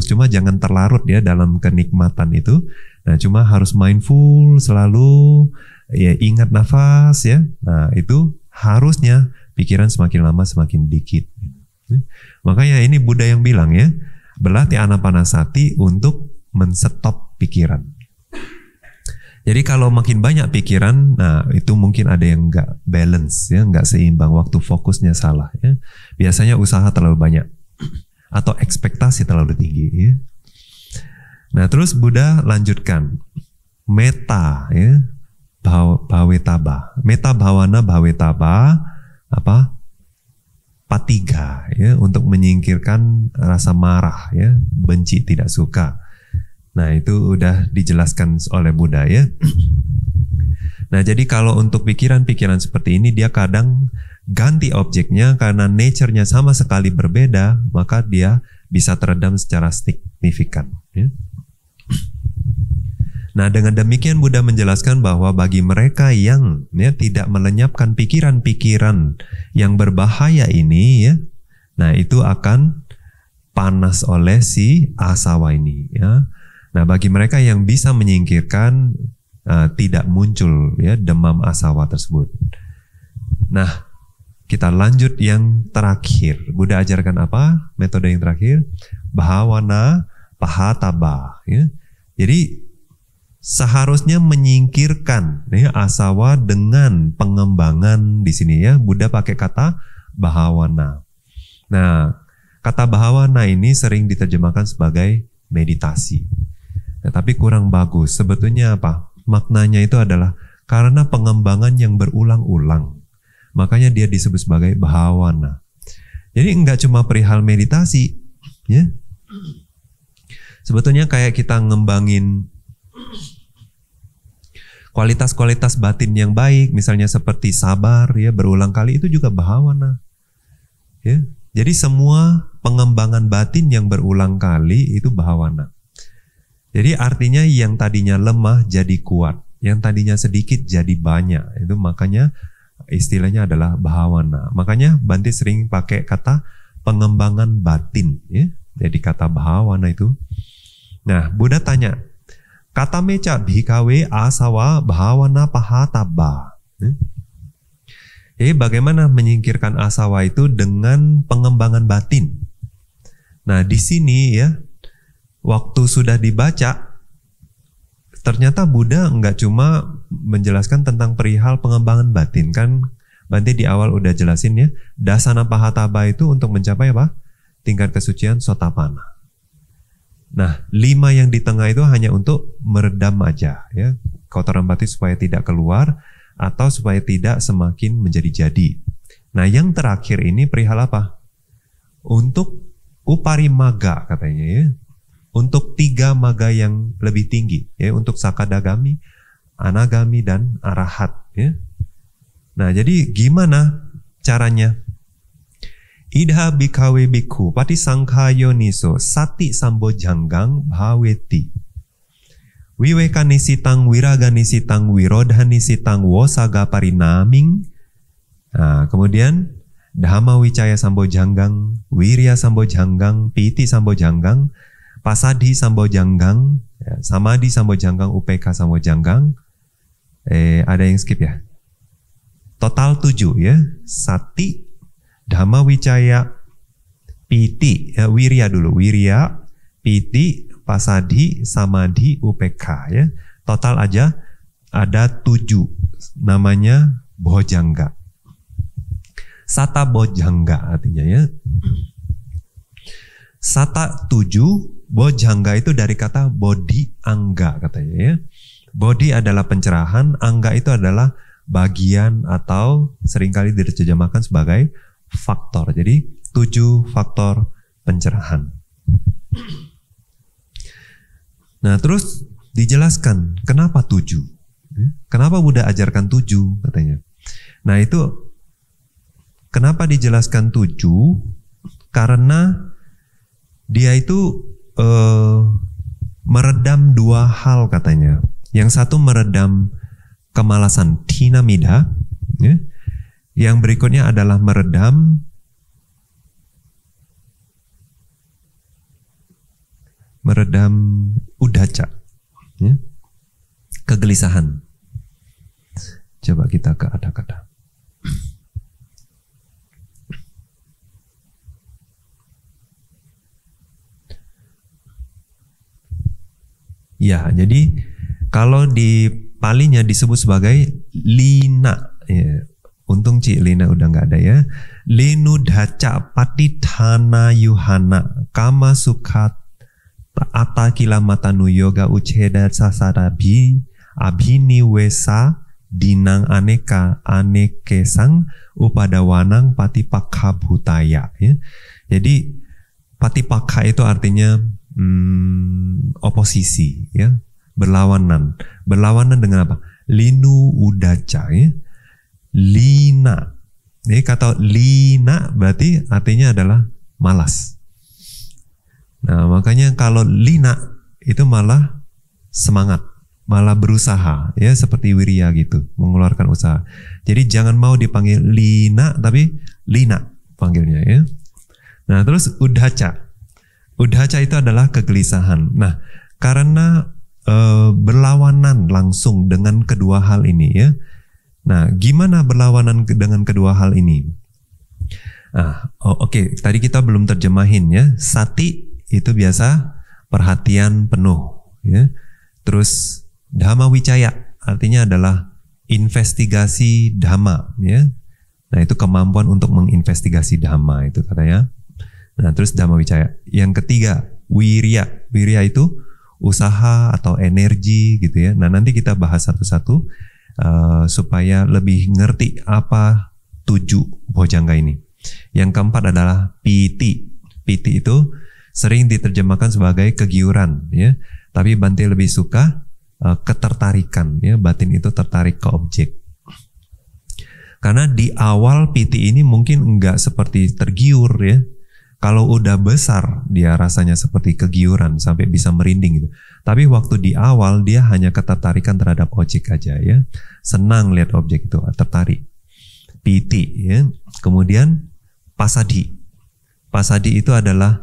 Cuma jangan terlarut ya dalam kenikmatan itu. Nah, cuma harus mindful selalu. Ya ingat nafas ya. Nah itu harusnya pikiran semakin lama semakin dikit. Makanya ini Buddha yang bilang ya, berlatih anapanasati untuk menstop pikiran. Jadi kalau makin banyak pikiran, nah itu mungkin ada yang nggak balance ya, nggak seimbang, waktu fokusnya salah ya. Biasanya usaha terlalu banyak atau ekspektasi terlalu tinggi ya. Nah terus Buddha lanjutkan meta ya. Bhawetaba, meta bhawana bhawetaba apa? Patiga ya, untuk menyingkirkan rasa marah ya, benci, tidak suka. Nah itu udah dijelaskan oleh Buddha ya. Nah jadi kalau untuk pikiran-pikiran seperti ini dia kadang ganti objeknya karena nature-nya sama sekali berbeda, maka dia bisa teredam secara signifikan ya. Nah dengan demikian Buddha menjelaskan bahwa bagi mereka yang ya, tidak melenyapkan pikiran-pikiran yang berbahaya ini ya, nah itu akan panas oleh si asawa ini ya. Nah bagi mereka yang bisa menyingkirkan, tidak muncul ya demam asawa tersebut. Nah kita lanjut yang terakhir. Buddha ajarkan apa? Metode yang terakhir, bhawana pahataba ya. Jadi seharusnya menyingkirkan ya, asawa dengan pengembangan di sini ya. Buddha pakai kata bhawana. Nah, kata bhawana ini sering diterjemahkan sebagai meditasi. Nah, tapi kurang bagus. Sebetulnya apa? Maknanya itu adalah karena pengembangan yang berulang-ulang. Makanya dia disebut sebagai bhawana. Jadi enggak cuma perihal meditasi ya. Sebetulnya kayak kita ngembangin kualitas-kualitas batin yang baik, misalnya seperti sabar ya, berulang kali, itu juga bhawana ya. Jadi semua pengembangan batin yang berulang kali itu bhawana. Jadi artinya yang tadinya lemah jadi kuat, yang tadinya sedikit jadi banyak. Itu makanya istilahnya adalah bhawana. Makanya Bante sering pakai kata pengembangan batin ya. Jadi kata bhawana itu. Nah, Buddha tanya, kata meca bhikawe asawa bhawana pahataba. Jadi bagaimana menyingkirkan asawa itu dengan pengembangan batin. Nah di sini ya, waktu sudah dibaca, ternyata Buddha nggak cuma menjelaskan tentang perihal pengembangan batin. Kan Bante di awal udah jelasin ya, dasana pahataba itu untuk mencapai apa? Tingkat kesucian sotapanna. Nah, 5 yang di tengah itu hanya untuk meredam aja ya, kotoran batin supaya tidak keluar atau supaya tidak semakin menjadi-jadi. Nah, yang terakhir ini perihal apa? Untuk uparimaga katanya ya. Untuk 3 maga yang lebih tinggi ya, untuk sakadagami, anagami dan arahat. Ya. Nah, jadi gimana caranya? Idha bikawe biku pati sangkhayo niso sati sambojanggang bhaveti. Wiwekani sitang wiragani sitang wirodhani sitang wosaga parinaming. Nah, kemudian dhamma wicaya sambojanggang, wirya sambojanggang, piti sambojanggang, pasadi sambojanggang, ya, samadhi sambojanggang, upeka sambojanggang. Ada yang skip ya? Total 7 ya. Sati, dhamma wicaya, piti, ya, wirya dulu, wirya, piti, pasadi, samadhi, upeka ya. Total aja ada 7, namanya bojangga. Sata bojangga artinya ya. Sata 7, bojangga itu dari kata bodhi angga katanya ya. Bodhi adalah pencerahan, angga itu adalah bagian atau seringkali diterjemahkan sebagai faktor. Jadi 7 faktor pencerahan. Nah, terus dijelaskan kenapa 7? Kenapa Buddha ajarkan 7 katanya? Nah, itu kenapa dijelaskan 7? Karena dia itu meredam 2 hal katanya. Yang satu meredam kemalasan tinamida, ya. Yang berikutnya adalah meredam udaca, ya. Kegelisahan. Coba kita ke kata-kata. Ya, jadi kalau di Palinya disebut sebagai lina. Ya. Untung lina udah nggak ada ya. Linu daca patithana yuhana kama sukat atakila matanu yoga uceda sasada abhini wesa dinang aneka anekesang upadawanang patipakha bhutaya. Ya. Jadi patipakha itu artinya oposisi ya. Berlawanan dengan apa? Linu udaca ya. Lina. Jadi kata lina berarti artinya adalah malas. Nah, makanya kalau lina itu malah semangat, malah berusaha ya, seperti wirya gitu, mengeluarkan usaha. Jadi jangan mau dipanggil lina tapi lina panggilnya ya. Nah, terus udaca. Udaca itu adalah kegelisahan. Nah, karena berlawanan langsung dengan kedua hal ini ya. Nah, gimana berlawanan dengan kedua hal ini? Oke. Tadi kita belum terjemahin ya. Sati itu biasa perhatian penuh ya. Terus dhamma wicaya artinya adalah investigasi dhamma ya. Nah, itu kemampuan untuk menginvestigasi dhamma itu katanya. Nah, terus dhamma wicaya. Yang ketiga, wirya. Wirya itu usaha atau energi gitu ya. Nah, nanti kita bahas satu-satu supaya lebih ngerti apa 7 bojangga ini. Yang keempat adalah piti. Piti itu sering diterjemahkan sebagai kegiuran ya. Tapi Bante lebih suka ketertarikan ya. Batin itu tertarik ke objek. Karena di awal piti ini mungkin enggak seperti tergiur ya. Kalau udah besar dia rasanya seperti kegiuran sampai bisa merinding gitu. Tapi waktu di awal dia hanya ketertarikan terhadap objek aja ya. Senang lihat objek itu, tertarik. Piti ya. Kemudian pasadi. Pasadi itu adalah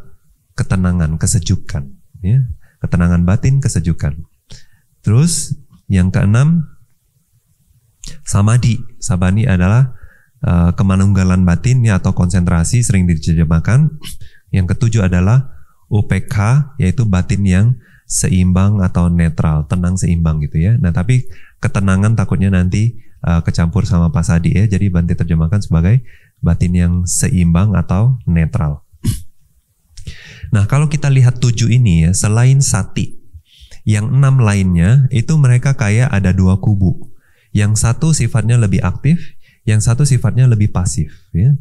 ketenangan, kesejukan ya. Ketenangan batin, kesejukan. Terus yang keenam samadhi. Samadhi adalah kemanunggalan batin ya, atau konsentrasi, sering diterjemahkan. Yang ketujuh adalah UPK, yaitu batin yang seimbang atau netral, tenang seimbang gitu ya. Nah, tapi ketenangan takutnya nanti kecampur sama pasadi ya. Jadi Bante terjemahkan sebagai batin yang seimbang atau netral. Nah, kalau kita lihat 7 ini ya, selain sati, yang 6 lainnya itu mereka kayak ada 2 kubu. Yang satu sifatnya lebih aktif, yang satu sifatnya lebih pasif ya.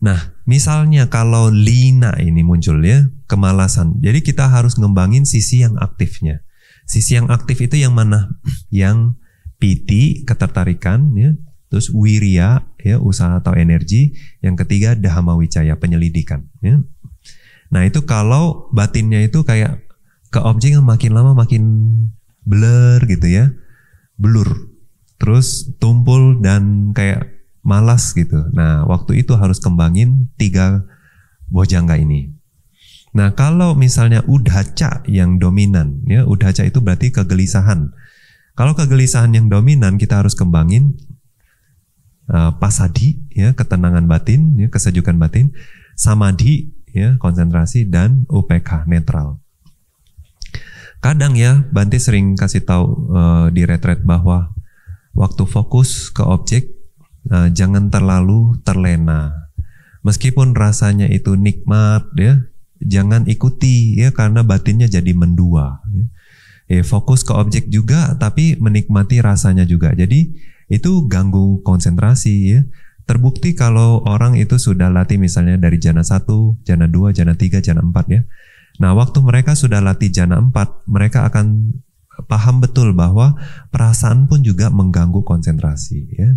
Nah, misalnya kalau lina ini muncul ya, kemalasan. Jadi kita harus ngembangin sisi yang aktifnya. Sisi yang aktif itu yang mana? Yang piti, ketertarikan, ya. Terus wirya, ya, usaha atau energi. Yang ketiga dhamma wicaya, penyelidikan. Ya. Nah itu kalau batinnya itu kayak ke objek yang makin lama makin blur gitu ya, blur, terus tumpul dan kayak malas gitu. Nah waktu itu harus kembangin 3 bojangga ini. Nah kalau misalnya udhaca yang dominan, ya udhaca itu berarti kegelisahan. Kalau kegelisahan yang dominan kita harus kembangin pasadi, ya ketenangan batin, ya kesejukan batin, samadhi, ya konsentrasi, dan upekha netral. Kadang ya Bante sering kasih tahu di retret bahwa waktu fokus ke objek jangan terlalu terlena. Meskipun rasanya itu nikmat, ya jangan ikuti, ya karena batinnya jadi mendua. Fokus ke objek juga tapi menikmati rasanya juga. Jadi itu ganggu konsentrasi, ya. Terbukti kalau orang itu sudah latih misalnya dari jana 1, jana 2, jana 3, jana 4 ya. Nah waktu mereka sudah latih jana 4, mereka akan paham betul bahwa perasaan pun juga mengganggu konsentrasi, ya.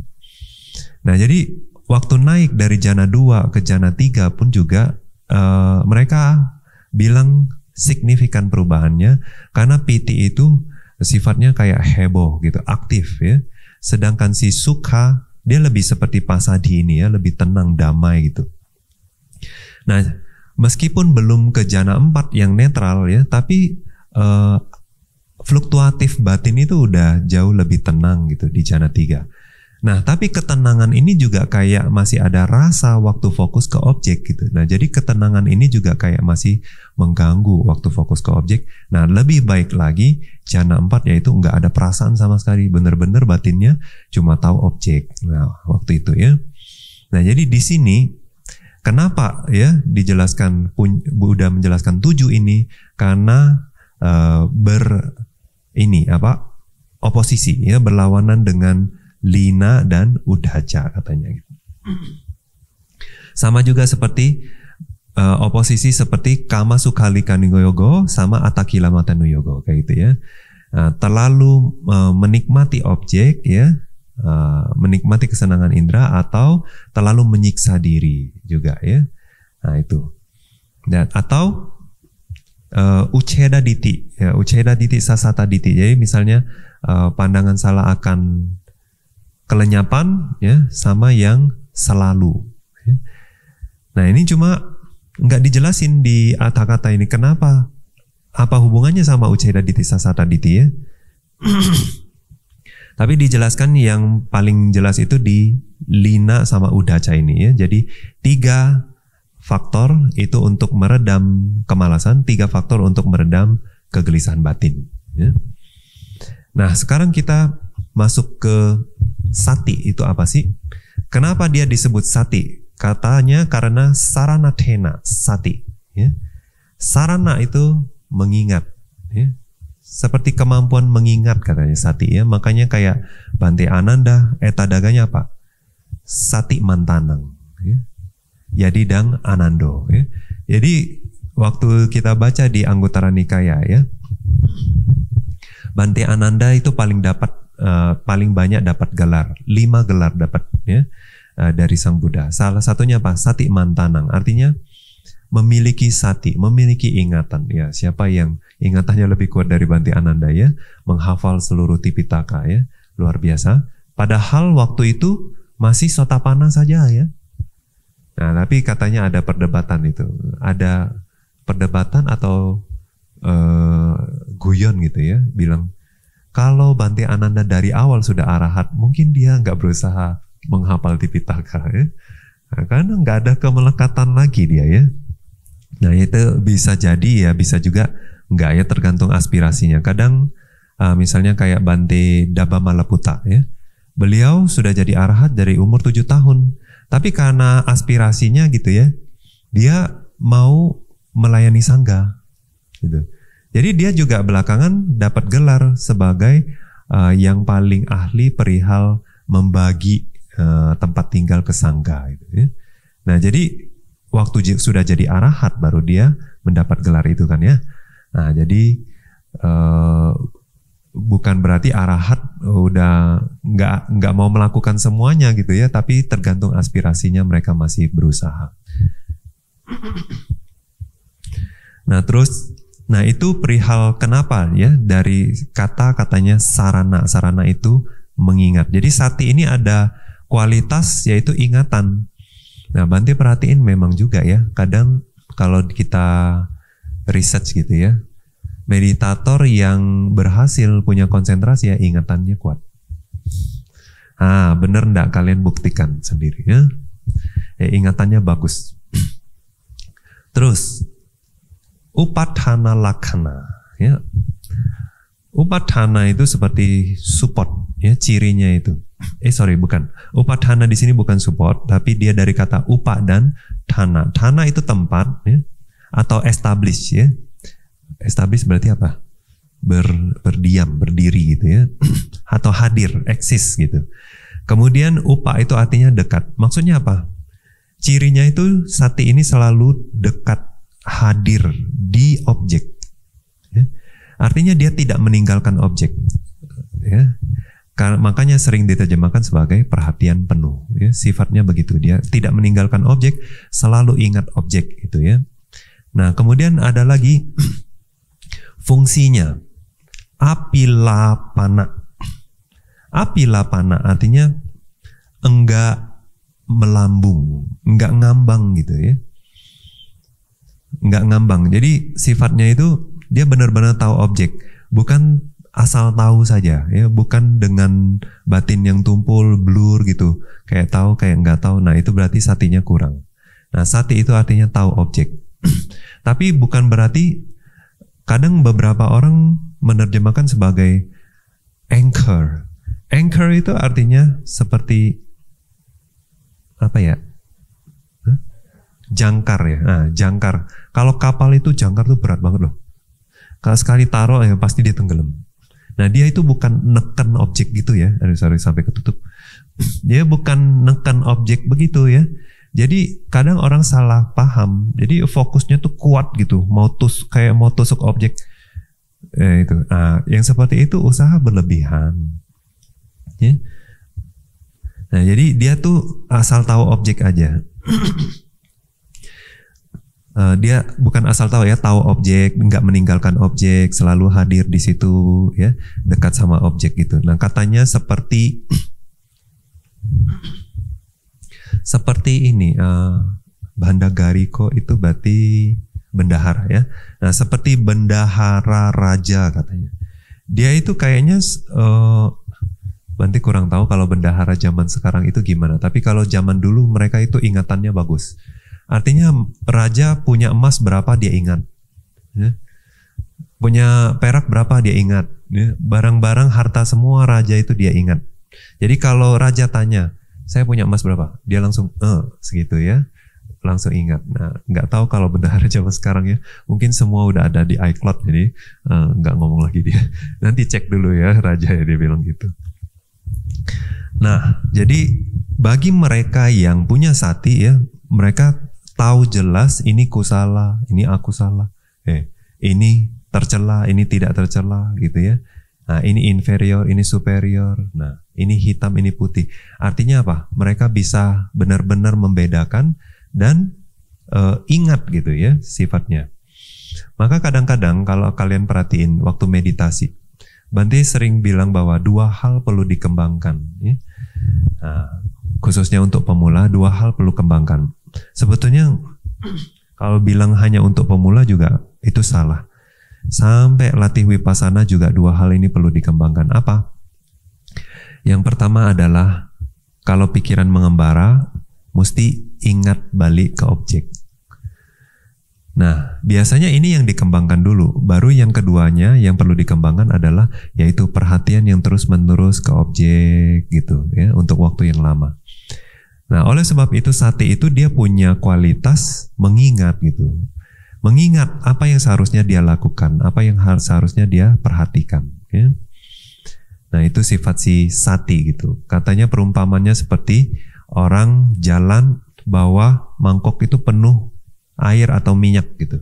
Nah jadi waktu naik dari jana 2 ke jana 3 pun juga mereka bilang signifikan perubahannya karena piti itu sifatnya kayak heboh gitu, aktif ya. Sedangkan si sukha dia lebih seperti pasadi ini ya, lebih tenang, damai gitu. Nah, meskipun belum ke jana 4 yang netral ya, tapi fluktuatif batin itu udah jauh lebih tenang gitu di jana 3. Nah, tapi ketenangan ini juga kayak masih ada rasa waktu fokus ke objek gitu. Nah, jadi ketenangan ini juga kayak masih mengganggu waktu fokus ke objek. Nah, lebih baik lagi jana 4 yaitu nggak ada perasaan sama sekali. Bener-bener batinnya cuma tahu objek. Nah, waktu itu ya. Nah, jadi di sini kenapa ya dijelaskan, Buddha menjelaskan 7 ini karena oposisi ya, berlawanan dengan lina dan udhaca katanya gitu. Sama juga seperti oposisi seperti kama sukhalika nuyogo sama atakilamata nuyogo kayak gitu ya. Terlalu menikmati objek ya, menikmati kesenangan indera atau terlalu menyiksa diri juga ya. Nah itu. Dan atau uceda diti ya, uceda diti sasata diti. Jadi misalnya pandangan salah akan kelenyapan ya sama yang selalu ya. Nah ini cuma nggak dijelasin di kata-kata ini kenapa, apa hubungannya sama uceda diti sasata diti ya. Tapi dijelaskan yang paling jelas itu di lina sama udhaca ini ya. Jadi 3 faktor itu untuk meredam kemalasan, 3 faktor untuk meredam kegelisahan batin ya. Nah sekarang kita masuk ke sati. Itu apa sih? Kenapa dia disebut sati? Katanya karena sarana thena sati ya. Sarana itu mengingat ya. Seperti kemampuan mengingat katanya sati ya. Makanya kayak Bante Ananda etadaganya apa? Sati mantanang ya. Yadidang anando ya. Jadi waktu kita baca di Anguttara Nikaya ya, Bante Ananda itu paling banyak dapat gelar, 5 gelar dapat ya dari Sang Buddha. Salah satunya apa? Sati mantanang, artinya memiliki sati, memiliki ingatan ya. Siapa yang ingatannya lebih kuat dari Bante Ananda ya, menghafal seluruh Tipitaka ya, luar biasa. Padahal waktu itu masih Sotapanna saja ya. Nah tapi katanya ada perdebatan itu, ada perdebatan atau guyon gitu ya, bilang kalau Bante Ananda dari awal sudah arahat, mungkin dia nggak berusaha menghafal Tipitaka ya. Nah, karena nggak ada kemelekatan lagi dia ya. Nah itu bisa jadi ya, bisa juga nggak ya, tergantung aspirasinya. Kadang misalnya kayak Bante Dabamalaputa ya, beliau sudah jadi arahat dari umur 7 tahun. Tapi karena aspirasinya gitu ya, dia mau melayani sangga gitu. Jadi dia juga belakangan dapat gelar sebagai yang paling ahli perihal membagi tempat tinggal ke sangga gitu ya. Nah jadi waktu sudah jadi arahat baru dia mendapat gelar itu kan ya. Nah jadi bukan berarti arahat udah nggak mau melakukan semuanya gitu ya, tapi tergantung aspirasinya mereka masih berusaha. Nah itu perihal kenapa ya dari katanya sarana itu mengingat. Jadi sati ini ada kualitas yaitu ingatan. Nah Bante perhatiin memang juga ya, kadang kalau kita research gitu ya, meditator yang berhasil punya konsentrasi ya ingatannya kuat. Bener enggak, kalian buktikan sendiri ya. Ingatannya bagus. Terus upadhana lakhana ya. Upadhana itu seperti support ya, cirinya itu. Bukan. Upadhana di sini bukan support, tapi dia dari kata upa dan dhana. Dhana itu tempat ya, atau establish ya. Establish berarti apa? Berdiam, berdiri gitu ya. Atau hadir, eksis gitu. Kemudian upa itu artinya dekat. Maksudnya apa? Cirinya itu sati ini selalu dekat, hadir di objek. Ya. Artinya dia tidak meninggalkan objek. Ya. Makanya sering diterjemahkan sebagai perhatian penuh. Ya. Sifatnya begitu. Dia tidak meninggalkan objek, selalu ingat objek gitu ya. Nah kemudian ada lagi fungsinya apilapana. Apilapana artinya enggak melambung, enggak ngambang gitu ya. Enggak ngambang. Jadi sifatnya itu dia benar-benar tahu objek, bukan asal tahu saja ya, bukan dengan batin yang tumpul, blur gitu, kayak tahu kayak enggak tahu. Nah, itu berarti satinya kurang. Nah, sati itu artinya tahu objek. Tapi bukan berarti kadang beberapa orang menerjemahkan sebagai anchor. Anchor itu artinya seperti apa ya? Jangkar ya. Nah, jangkar. Kalau kapal itu jangkar tuh berat banget loh. Kalau sekali taruh ya pasti dia tenggelam. Nah, dia itu bukan neken objek gitu ya. Sorry sampai ketutup. Dia bukan neken objek begitu ya. Jadi kadang orang salah paham. Jadi fokusnya tuh kuat gitu, kayak mau tusuk objek. Itu. Nah, yang seperti itu usaha berlebihan. Ya. Nah, jadi dia tuh asal tahu objek aja. Dia bukan asal tahu ya, tahu objek, nggak meninggalkan objek, selalu hadir di situ ya, dekat sama objek gitu. Nah, katanya seperti ini, Bandagariko itu berarti bendahara ya. Nah, seperti bendahara raja katanya. Dia itu kayaknya Bante kurang tahu kalau bendahara zaman sekarang itu gimana. Tapi kalau zaman dulu mereka itu ingatannya bagus. Artinya raja punya emas berapa dia ingat. Ya. Punya perak berapa dia ingat. Ya. Barang-barang harta semua raja itu dia ingat. Jadi kalau raja tanya, saya punya emas berapa? Dia langsung segitu ya. Langsung ingat. Nah, nggak tahu kalau bendahara zaman sekarang ya. Mungkin semua udah ada di iCloud, jadi nggak ngomong lagi dia. Nanti cek dulu ya raja ya, dia bilang gitu. Nah, jadi bagi mereka yang punya sati ya, mereka tahu jelas ini ku salah, ini aku salah. Ini tercela, ini tidak tercela gitu ya. Nah, ini inferior, ini superior. Nah, ini hitam, ini putih. Artinya apa? Mereka bisa benar-benar membedakan dan ingat gitu ya sifatnya. Maka kadang-kadang kalau kalian perhatiin waktu meditasi, Bante sering bilang bahwa dua hal perlu dikembangkan ya. Nah, khususnya untuk pemula, dua hal perlu kembangkan. Sebetulnya kalau bilang hanya untuk pemula juga itu salah. Sampai latih Vipassana juga dua hal ini perlu dikembangkan. Apa? Yang pertama adalah kalau pikiran mengembara, mesti ingat balik ke objek. Nah, biasanya ini yang dikembangkan dulu. Baru yang keduanya yang perlu dikembangkan adalah yaitu perhatian yang terus-menerus ke objek gitu ya, untuk waktu yang lama. Nah, oleh sebab itu sati itu dia punya kualitas mengingat gitu. Mengingat apa yang seharusnya dia lakukan, apa yang seharusnya dia perhatikan ya. Nah, itu sifat si sati gitu. Katanya perumpamannya seperti orang jalan bawa mangkok itu penuh air atau minyak gitu.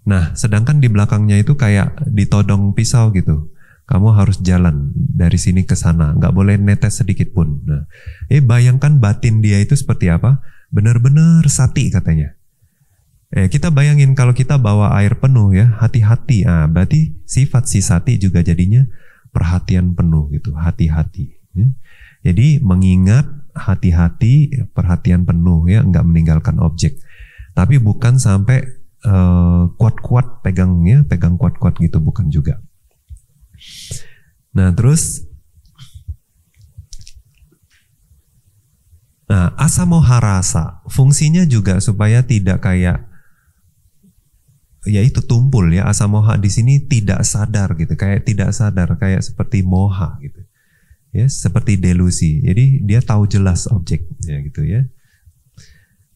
Nah, sedangkan di belakangnya itu kayak ditodong pisau gitu. Kamu harus jalan dari sini ke sana, nggak boleh netes sedikit pun. Nah, bayangkan batin dia itu seperti apa? Benar-benar sati katanya. Kita bayangin kalau kita bawa air penuh ya, hati-hati. Berarti sifat si sati juga jadinya perhatian penuh gitu, hati-hati. Ya. Jadi mengingat, hati-hati, perhatian penuh ya, nggak meninggalkan objek. Tapi bukan sampai kuat-kuat pegangnya, pegang kuat-kuat gitu, bukan juga. Nah terus, asamoharasa fungsinya juga supaya tidak kayak, yaitu tumpul ya, asamoha di sini tidak sadar gitu, kayak tidak sadar, kayak seperti moha gitu. Ya, seperti delusi. Jadi dia tahu jelas objek ya gitu ya.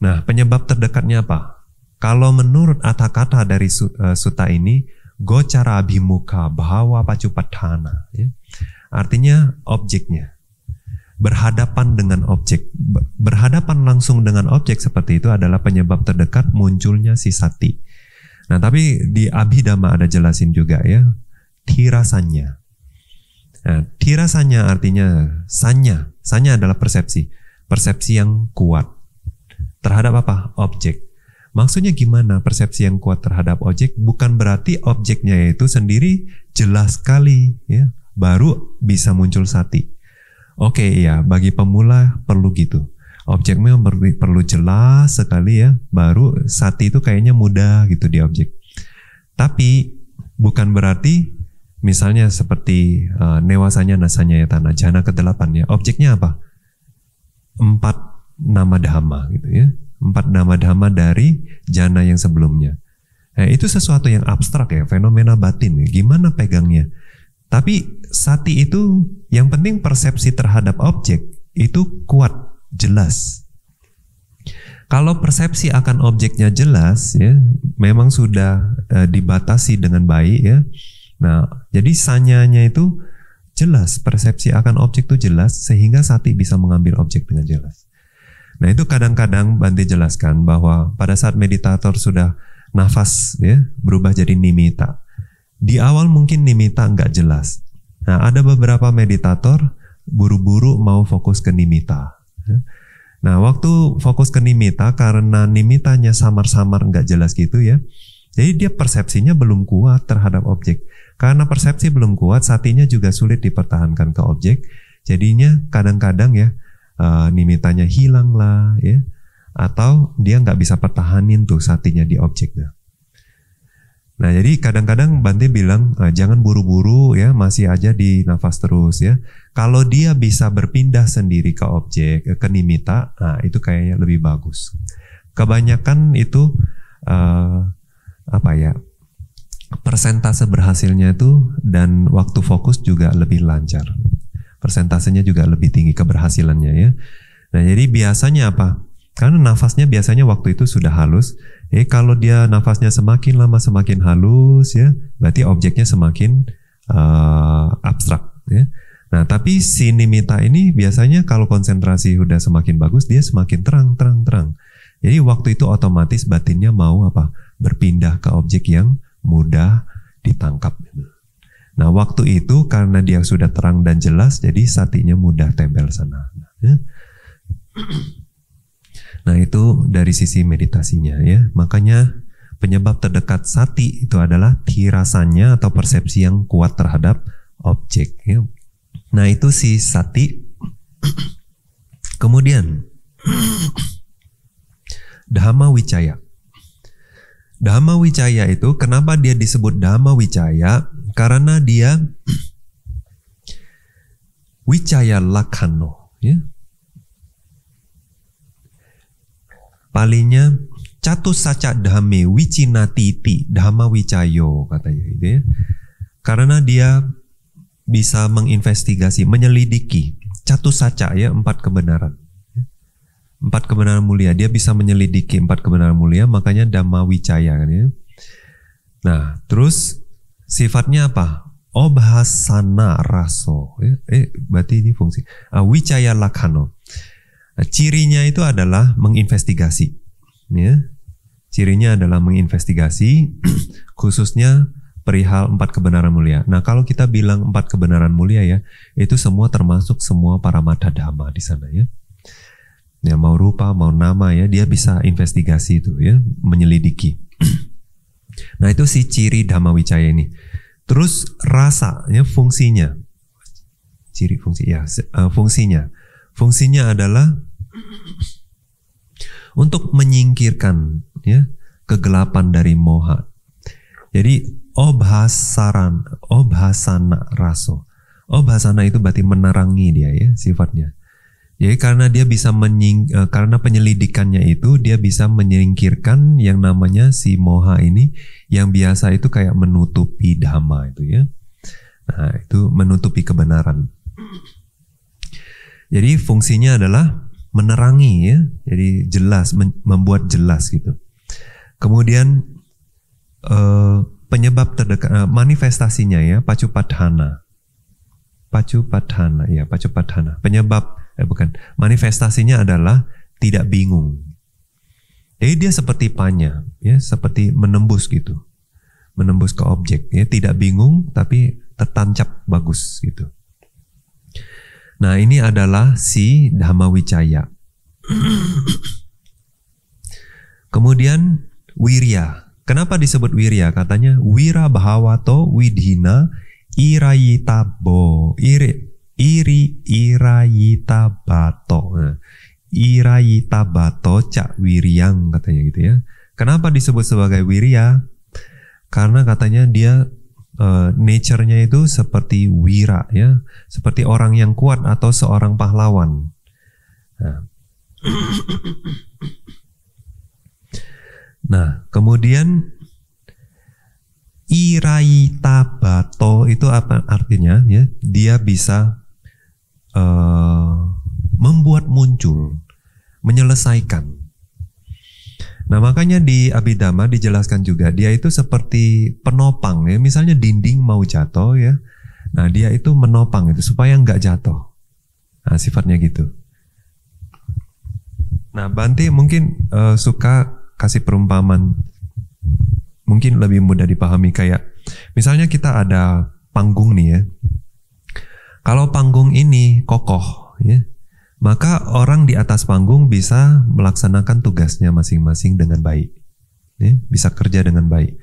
Nah, penyebab terdekatnya apa? Kalau menurut kata dari sutta ini, gocara abhimuka bhava pacupattana ya. Artinya objeknya. Berhadapan dengan objek. Berhadapan langsung dengan objek seperti itu adalah penyebab terdekat munculnya si sati. Nah, tapi di Abhidhamma ada jelasin juga ya. Tirasanya. Nah, tirasanya artinya sanya. Sanya adalah persepsi. Persepsi yang kuat. Terhadap apa? Objek. Maksudnya gimana persepsi yang kuat terhadap objek? Bukan berarti objeknya itu sendiri jelas sekali. Ya, baru bisa muncul sati. Oke, ya, bagi pemula perlu gitu. Objeknya perlu jelas sekali ya. Baru sati itu kayaknya mudah gitu di objek. Tapi bukan berarti misalnya seperti newasanya nasanya ya tanah jana ke-8 ya. Objeknya apa? 4 nama dhamma gitu ya. 4 nama dhamma dari jana yang sebelumnya. Nah, itu sesuatu yang abstrak ya, fenomena batin. Gimana pegangnya? Tapi sati itu yang penting persepsi terhadap objek itu kuat, jelas. Kalau persepsi akan objeknya jelas ya, memang sudah dibatasi dengan baik ya. Nah, jadi sanyanya itu jelas, persepsi akan objek itu jelas sehingga sati bisa mengambil objek dengan jelas. Nah, itu kadang-kadang Bante jelaskan bahwa pada saat meditator sudah nafas ya berubah jadi nimitta. Di awal mungkin nimitta nggak jelas. Nah, ada beberapa meditator buru-buru mau fokus ke nimitta. Nah, waktu fokus ke nimitta karena nimittanya samar-samar nggak jelas gitu ya. Jadi dia persepsinya belum kuat terhadap objek. Karena persepsi belum kuat, satinya juga sulit dipertahankan ke objek. Jadinya kadang-kadang ya nimittanya hilang lah ya. Atau dia nggak bisa pertahanin tuh satinya di objeknya. Nah, jadi kadang-kadang Bante bilang jangan buru-buru ya, masih aja di nafas terus ya. Kalau dia bisa berpindah sendiri ke objek, ke nimitta, nah itu kayaknya lebih bagus. Kebanyakan itu persentase berhasilnya itu dan waktu fokus juga lebih lancar. Persentasenya juga lebih tinggi keberhasilannya ya. Nah, jadi biasanya apa? Karena nafasnya biasanya waktu itu sudah halus. Kalau dia nafasnya semakin lama semakin halus ya, berarti objeknya semakin abstrak ya. Nah, tapi si nimitta ini biasanya kalau konsentrasi udah semakin bagus, dia semakin terang. Jadi waktu itu otomatis batinnya mau apa? Berpindah ke objek yang mudah ditangkap. Nah, waktu itu karena dia sudah terang dan jelas, jadi satinya mudah tempel sana. Ya. Nah, itu dari sisi meditasinya ya. Makanya penyebab terdekat sati itu adalah tirasanya atau persepsi yang kuat terhadap objek ya. Nah, itu si sati. Kemudian Dhamma Wicaya. Dhamma Wicaya itu kenapa dia disebut Dhamma Wicaya? Karena dia Wicaya Lakhano ya. Palingnya Catussaca Dhamme Wicinatiti Dhamma Wicayo katanya gitu ya. Karena dia bisa menginvestigasi, menyelidiki Catussaca ya, 4 kebenaran. 4 kebenaran mulia, dia bisa menyelidiki 4 kebenaran mulia, makanya Dhamma Wicaya kan ya. Nah, terus sifatnya apa? Obhasana raso ya. Berarti ini fungsi Wicaya Lakhano. Nah, cirinya itu adalah menginvestigasi ya. Cirinya adalah menginvestigasi khususnya perihal 4 kebenaran mulia. Nah, kalau kita bilang 4 kebenaran mulia ya, itu semua termasuk semua paramata dhamma di sana ya. Ya mau rupa, mau nama ya, dia bisa investigasi itu ya, menyelidiki. Nah, itu si ciri Dhamma Wicaya ini. Terus rasa ya, fungsinya. Ciri fungsi ya, fungsinya. Fungsinya adalah untuk menyingkirkan ya kegelapan dari moha. Jadi obhasana raso. Obhasana itu berarti menerangi dia ya sifatnya. Jadi karena dia bisa karena penyelidikannya itu dia bisa menyingkirkan yang namanya si moha ini yang biasa itu kayak menutupi dhamma itu ya. Nah, itu menutupi kebenaran. Jadi fungsinya adalah menerangi ya. Jadi jelas, membuat jelas gitu. Kemudian penyebab terdekat manifestasinya ya, pacupadhana. Pacupadhana ya, pacupadhana. Penyebab manifestasinya adalah tidak bingung. Jadi dia seperti panya, ya, seperti menembus gitu, menembus ke objek, ya, tidak bingung tapi tertancap bagus gitu. Nah, ini adalah si Dhamma Wicaya. Kemudian wirya. Kenapa disebut wirya? Katanya wira bhavato widhina irayitabo irayitabato. Nah, irayitabato cak wiryang katanya gitu ya. Kenapa disebut sebagai wirya? Karena katanya dia nature-nya itu seperti wira ya, seperti orang yang kuat atau seorang pahlawan. Nah, kemudian irayitabato itu apa artinya ya? Dia bisa membuat muncul, menyelesaikan. Nah, makanya di Abhidhamma dijelaskan juga dia itu seperti penopang ya. Misalnya dinding mau jatuh ya. Nah, dia itu menopang itu supaya nggak jatuh. Nah, sifatnya gitu. Nah, Bante mungkin suka kasih perumpamaan mungkin lebih mudah dipahami, kayak misalnya kita ada panggung nih ya. Kalau panggung ini kokoh ya, maka orang di atas panggung bisa melaksanakan tugasnya masing-masing dengan baik ya, bisa kerja dengan baik.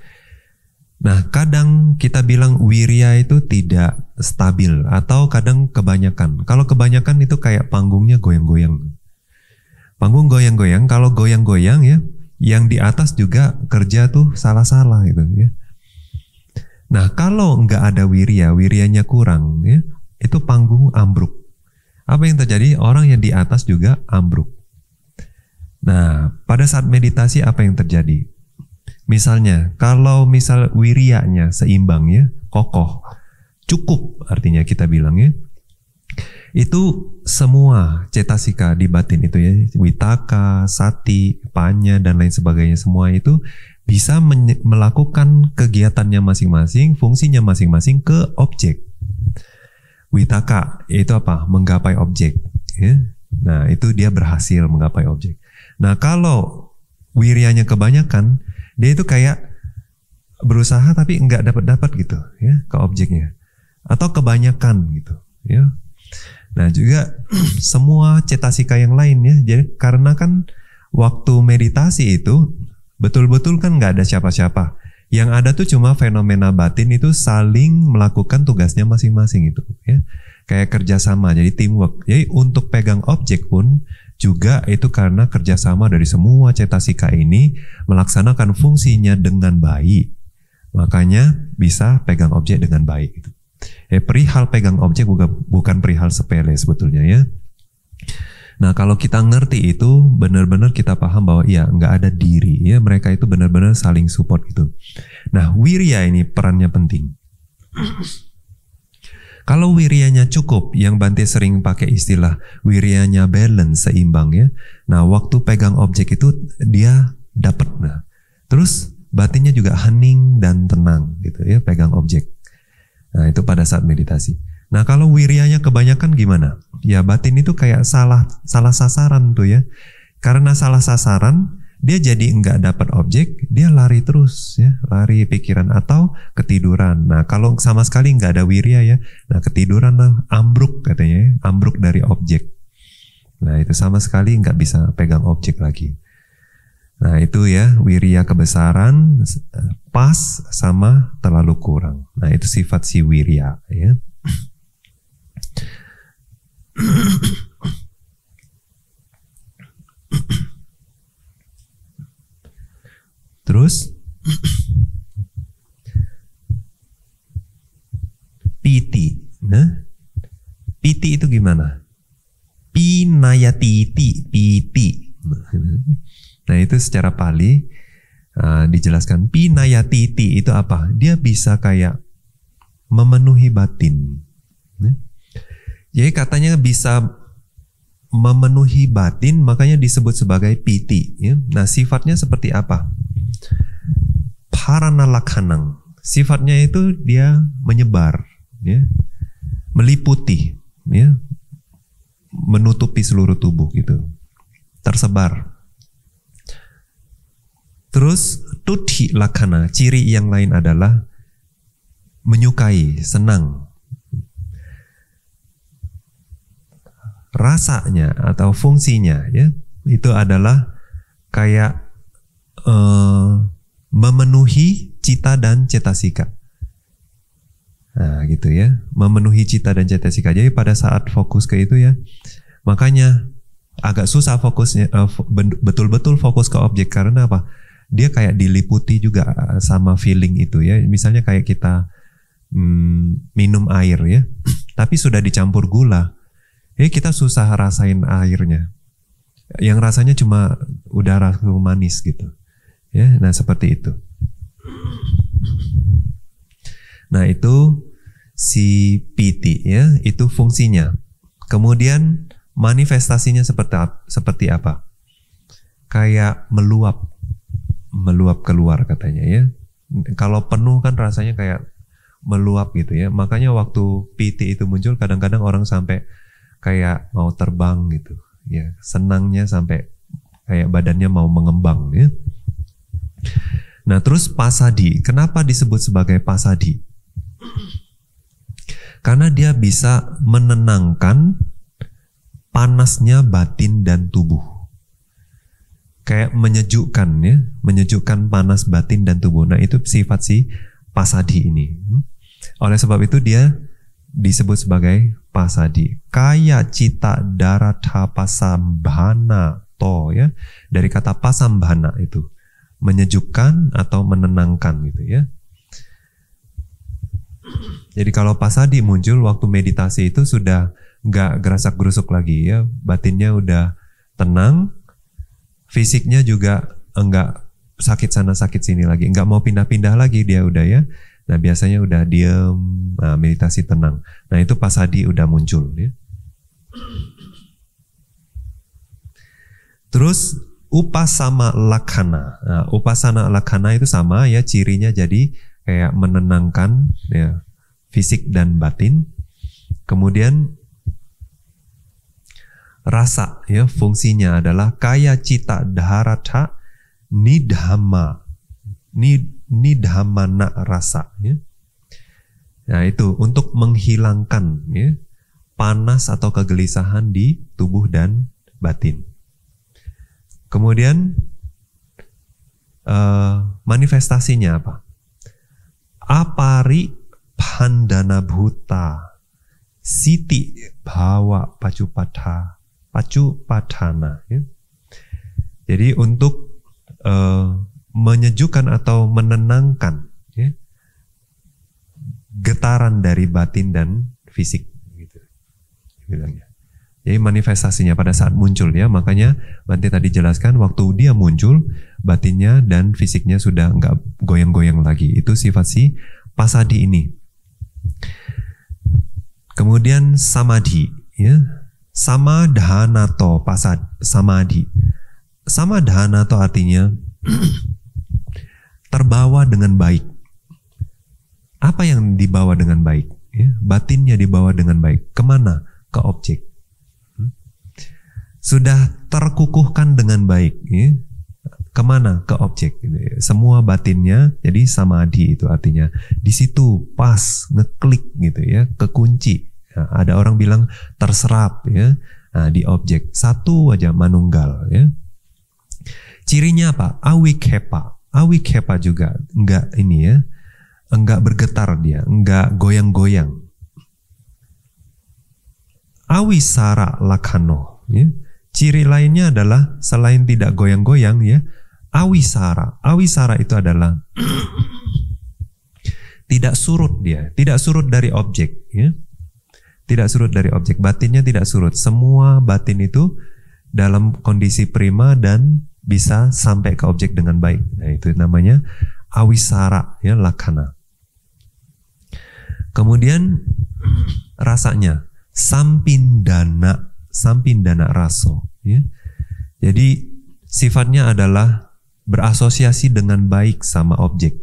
Nah, kadang kita bilang wirya itu tidak stabil atau kadang kebanyakan. Kalau kebanyakan itu kayak panggungnya goyang-goyang. Panggung goyang-goyang, kalau goyang-goyang ya, yang di atas juga kerja tuh salah-salah gitu ya. Nah, kalau nggak ada wirya, wiryanya kurang ya, itu panggung ambruk. Apa yang terjadi? Orang yang di atas juga ambruk. Nah, pada saat meditasi apa yang terjadi? Misalnya, kalau misal wiryanya seimbang ya, kokoh, cukup artinya kita bilang ya, itu semua cetasika di batin itu ya, witaka, sati, panya dan lain sebagainya, semua itu bisa melakukan kegiatannya masing-masing, fungsinya masing-masing ke objek. Witaka itu apa? Menggapai objek ya. Nah, itu dia berhasil menggapai objek. Nah, kalau wiryanya kebanyakan, dia itu kayak berusaha tapi nggak dapat gitu ya ke objeknya, atau kebanyakan gitu ya. Nah, juga semua cetasika yang lain ya. Jadi karena kan waktu meditasi itu betul-betul kan nggak ada siapa-siapa. Yang ada tuh cuma fenomena batin itu saling melakukan tugasnya masing-masing itu ya. Kayak kerjasama, jadi teamwork. Jadi untuk pegang objek pun juga itu karena kerjasama dari semua cetasika ini melaksanakan fungsinya dengan baik. Makanya bisa pegang objek dengan baik gitu. Perihal pegang objek bukan perihal sepele sebetulnya ya. Nah, kalau kita ngerti itu, benar-benar kita paham bahwa ya nggak ada diri ya, mereka itu benar-benar saling support gitu. Nah, wirya ini perannya penting. Kalau wiryanya cukup, yang Bante sering pakai istilah wiryanya balance, seimbang ya. Nah, waktu pegang objek itu dia dapat. Nah, terus batinnya juga hening dan tenang gitu ya, pegang objek. Nah, itu pada saat meditasi. Nah, kalau wiryanya kebanyakan gimana? Ya, batin itu kayak salah sasaran tuh ya. Karena salah sasaran, dia jadi nggak dapat objek, dia lari terus ya, lari pikiran atau ketiduran. Nah kalau sama sekali nggak ada wirya ya, nah ketiduran lah, ambruk katanya ya, ambruk dari objek. Nah itu sama sekali nggak bisa pegang objek lagi. Nah itu ya, wirya kebesaran pas sama terlalu kurang. Nah itu sifat si wirya ya. Terus piti. Nah, piti itu gimana? Pinayatiti, piti. Nah itu secara Pali dijelaskan. Pinayatiti itu apa? Dia bisa kayak memenuhi batin. Jadi katanya bisa memenuhi batin, makanya disebut sebagai piti. Ya. Nah sifatnya seperti apa? Paranalakhanang. Sifatnya itu dia menyebar, ya, meliputi, ya, menutupi seluruh tubuh gitu, tersebar. Terus tuthi lakhana, ciri yang lain adalah menyukai, senang. Rasanya atau fungsinya ya itu adalah kayak memenuhi cita dan cetasika. Nah gitu ya, memenuhi cita dan cetasika. Jadi pada saat fokus ke itu ya, makanya agak susah fokusnya, betul-betul fokus ke objek. Karena apa? Dia kayak diliputi juga sama feeling itu ya. Misalnya kayak kita minum air ya, tapi sudah dicampur gula, kita susah rasain airnya. Yang rasanya cuma udara manis gitu. Ya, nah seperti itu. Nah itu si piti ya, itu fungsinya. Kemudian manifestasinya seperti apa? Kayak meluap keluar katanya ya. Kalau penuh kan rasanya kayak meluap gitu ya. Makanya waktu piti itu muncul kadang-kadang orang sampai kayak mau terbang gitu ya, senangnya sampai kayak badannya mau mengembang ya. Nah terus pasadi, kenapa disebut sebagai pasadi? Karena dia bisa menenangkan panasnya batin dan tubuh, kayak menyejukkan ya, menyejukkan panas batin dan tubuh. Nah itu sifat si pasadi ini. Oleh sebab itu dia disebut sebagai pasadi. Kaya cita daratha pasambhana to ya, dari kata pasambhana itu menyejukkan atau menenangkan gitu ya. Jadi kalau pasadi muncul waktu meditasi itu sudah nggak gerasak-gerusuk lagi ya, batinnya udah tenang, fisiknya juga enggak sakit sana sakit sini lagi, enggak mau pindah-pindah lagi dia udah ya. Nah biasanya udah diem, meditasi tenang. Nah itu pasadi udah muncul ya. Terus upasama lakhana. Nah, upasana lakhana itu sama ya, cirinya jadi kayak menenangkan ya, fisik dan batin. Kemudian rasa ya, fungsinya adalah kaya cita dharatha nidhamma. Nidhamana rasa ya. Nah itu untuk menghilangkan ya, panas atau kegelisahan di tubuh dan batin. Kemudian manifestasinya apa? Apari pandana bhuta siti bhawa pacupatana ya. Jadi untuk menyejukkan atau menenangkan ya, getaran dari batin dan fisik gitu bilangnya. Jadi manifestasinya pada saat muncul ya, makanya Bante tadi jelaskan waktu dia muncul batinnya dan fisiknya sudah enggak goyang-goyang lagi. Itu sifat si pasadi ini. Kemudian samadhi ya, samadhanato pasad samadhi. Samadhanato artinya terbawa dengan baik. Apa yang dibawa dengan baik? Ya, batinnya dibawa dengan baik. Kemana? Ke objek. Sudah terkukuhkan dengan baik. Ya. kemana? Ke objek. Gitu ya. Semua batinnya, jadi samadhi itu artinya di situ pas ngeklik gitu ya, kekunci. Nah, ada orang bilang terserap ya, nah, di objek satu aja manunggal ya. Cirinya apa? Awikepa. Awikepa juga enggak ini ya, enggak bergetar dia, enggak goyang-goyang. Awisara lakano ya. Ciri lainnya adalah selain tidak goyang-goyang ya, awisara. Awisara itu adalah tidak surut dia, tidak surut dari objek ya. Tidak surut dari objek, batinnya tidak surut. Semua batin itu dalam kondisi prima dan bisa sampai ke objek dengan baik. Nah, itu namanya awisara ya, lakana. Kemudian rasanya sampindana, sampindana raso ya. Jadi sifatnya adalah berasosiasi dengan baik sama objek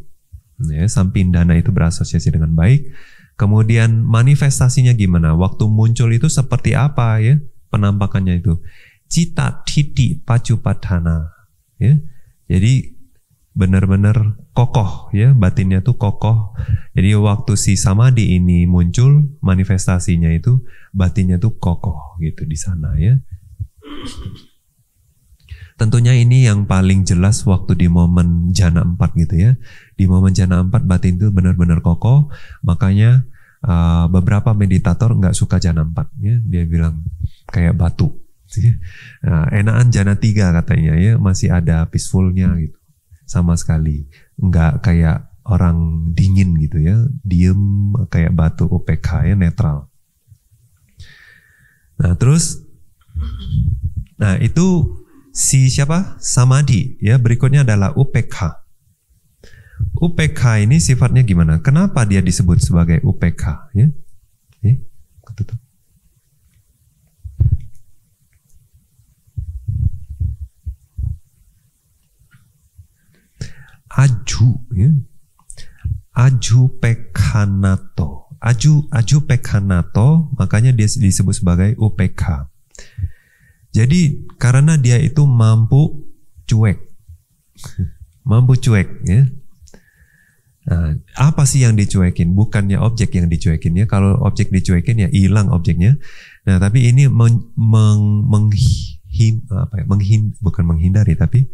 ya, sampindana itu berasosiasi dengan baik. Kemudian manifestasinya gimana, waktu muncul itu seperti apa ya penampakannya itu, cita titi pacupatana ya. Jadi benar-benar kokoh ya, batinnya tuh kokoh. Jadi waktu si samadhi ini muncul, manifestasinya itu batinnya tuh kokoh gitu di sana ya. Tentunya ini yang paling jelas waktu di momen jana 4 gitu ya. Di momen jana 4 batin itu benar-benar kokoh. Makanya beberapa meditator nggak suka jana 4 ya. Dia bilang kayak batu. Nah, enakan jana 3 katanya ya, masih ada peacefulnya gitu. Sama sekali nggak kayak orang dingin gitu ya, diem kayak batu, UPK ya, netral. Nah terus, nah itu si siapa? Samadhi ya. Berikutnya adalah UPK. UPK ini sifatnya gimana? Kenapa dia disebut sebagai UPK ya? Ketutup. Aju ya. Aju pekanato. Aju pekanato, makanya dia disebut sebagai UPK. Jadi karena dia itu mampu cuek. Mampu cuek ya. Nah, apa sih yang dicuekin? Bukannya objek yang dicuekin ya. Kalau objek dicuekin ya hilang objeknya. Nah, tapi ini bukan menghindari, tapi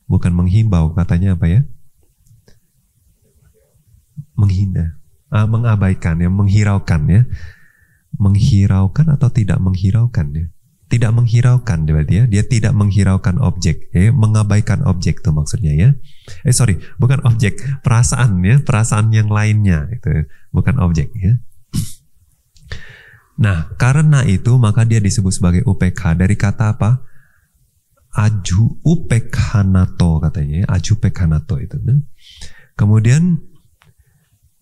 bukan menghimbau, katanya apa ya? Menghindar, mengabaikan ya, menghiraukan ya. Menghiraukan atau tidak menghiraukan ya? Tidak menghiraukan berarti ya. Dia tidak menghiraukan objek ya, mengabaikan objek tuh maksudnya ya. Bukan objek, perasaan ya, perasaan yang lainnya itu, bukan objek ya. Nah, karena itu maka dia disebut sebagai UPK dari kata apa? Aju upekanato katanya, aju pekanato itu. Kemudian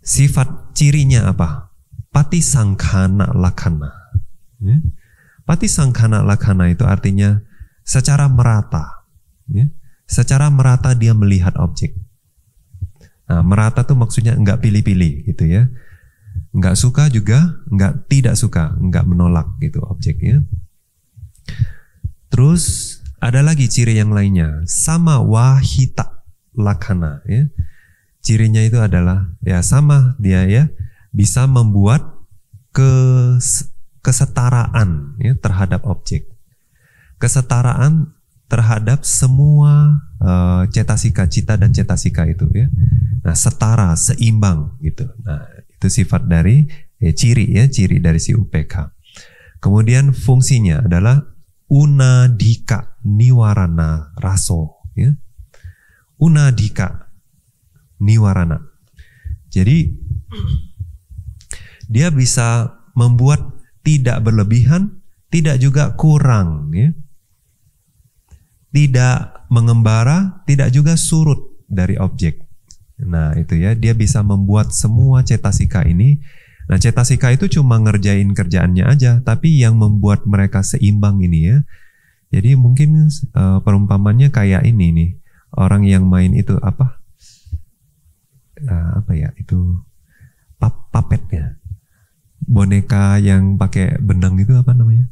sifat cirinya apa? Patisangkhana lakana. Ya. Patisangkhana lakana itu artinya secara merata. Ya. Secara merata dia melihat objek. Nah, merata tuh maksudnya enggak pilih-pilih gitu ya. Enggak suka juga, enggak tidak suka, enggak menolak gitu objeknya. Terus ada lagi ciri yang lainnya, sama wahita lakana ya. Cirinya itu adalah ya sama dia ya, bisa membuat kesetaraan ya terhadap objek. Kesetaraan terhadap semua cetasika, cita dan cetasika itu ya. Nah, setara, seimbang gitu. Nah, itu sifat dari ciri dari si UPK. Kemudian fungsinya adalah unadika niwarana raso ya. Unadika niwarana. Jadi dia bisa membuat tidak berlebihan, tidak juga kurang ya. Tidak mengembara, tidak juga surut dari objek. Nah, itu ya, dia bisa membuat semua cetasika ini. Nah, cetasika itu cuma ngerjain kerjaannya aja, tapi yang membuat mereka seimbang ini ya. Jadi mungkin perumpamannya kayak ini nih, orang yang main itu apa ya, itu papet ya, boneka yang pakai benang itu apa namanya?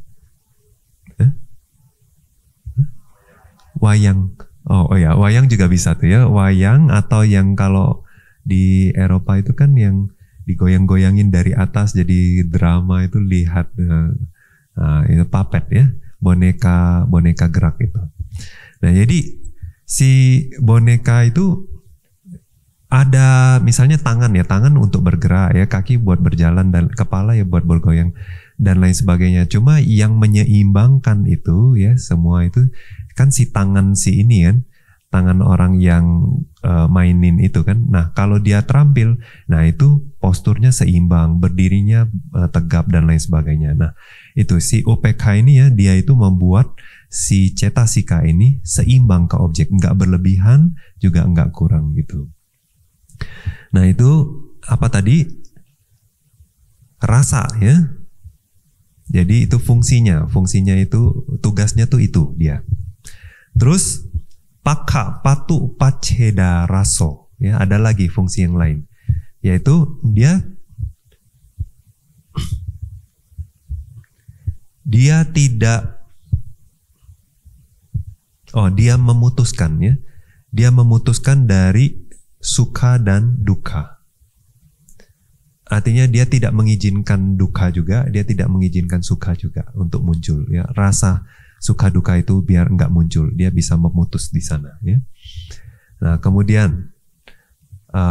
Wayang Oh ya, wayang juga bisa tuh ya. Wayang atau yang kalau di Eropa itu kan yang digoyang-goyangin dari atas jadi drama itu lihat itu puppet ya, boneka boneka gerak itu. Nah jadi si boneka itu ada misalnya tangan ya, tangan untuk bergerak ya, kaki buat berjalan dan kepala ya buat bergoyang dan lain sebagainya. Cuma yang menyeimbangkan itu ya semua itu kan si tangan si ini kan, tangan orang yang mainin itu kan. Nah kalau dia terampil, nah itu posturnya seimbang, berdirinya tegap dan lain sebagainya. Nah itu si UPK ini ya, dia itu membuat si cetasika ini seimbang ke objek, nggak berlebihan juga nggak kurang gitu. Nah itu apa tadi? Rasa ya. Jadi itu fungsinya itu tugasnya tuh itu dia. Terus paka patu paceda raso ya, ada lagi fungsi yang lain, yaitu dia tidak dia memutuskan ya, dia memutuskan dari suka dan duka. Artinya dia tidak mengizinkan duka juga, dia tidak mengizinkan suka juga untuk muncul ya. Rasa suka duka itu biar enggak muncul, dia bisa memutus di sana ya. Nah kemudian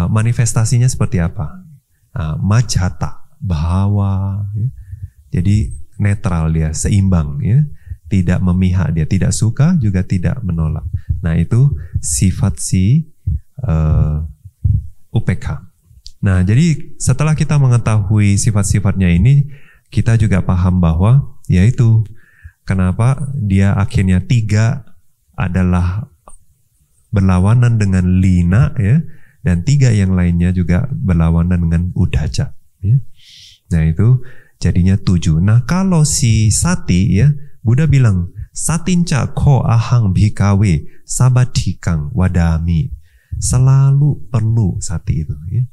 manifestasinya seperti apa? Majhata, bahawa ya. Jadi netral dia, seimbang ya, tidak memihak, dia tidak suka juga tidak menolak. Nah itu sifat si UPK. Nah jadi setelah kita mengetahui sifat-sifatnya ini, kita juga paham bahwa yaitu kenapa dia akhirnya 3 adalah berlawanan dengan lina ya, dan 3 yang lainnya juga berlawanan dengan udaca ya. Nah itu jadinya 7. Nah kalau si sati ya, Buddha bilang satinca ko ahang bhikawe sabatikang wadami. Selalu perlu sati itu ya.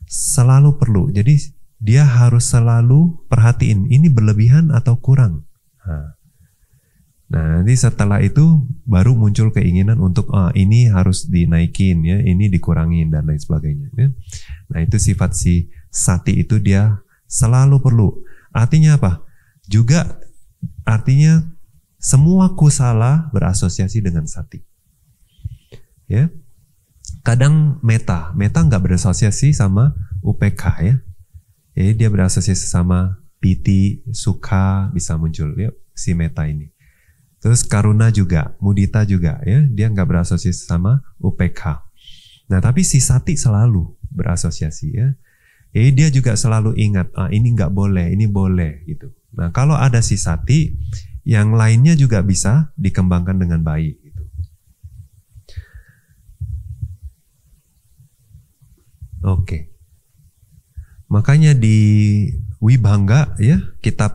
Selalu perlu. Jadi dia harus selalu perhatiin ini berlebihan atau kurang. Nah, nanti setelah itu baru muncul keinginan untuk ini harus dinaikin ya, ini dikurangin dan lain sebagainya ya. Nah, itu sifat si sati itu dia selalu perlu. Artinya apa? Juga artinya semua kusala berasosiasi dengan sati. Ya. Kadang meta nggak berasosiasi sama UPK ya. Jadi dia berasosiasi sama piti, suka bisa muncul ya si meta ini. Terus karuna juga, mudita juga ya, dia nggak berasosiasi sama UPK. Nah tapi si sati selalu berasosiasi ya. Jadi dia juga selalu ingat, ini nggak boleh, ini boleh gitu. Nah kalau ada si sati, yang lainnya juga bisa dikembangkan dengan baik gitu. Oke. Makanya di Wibhanga ya, kitab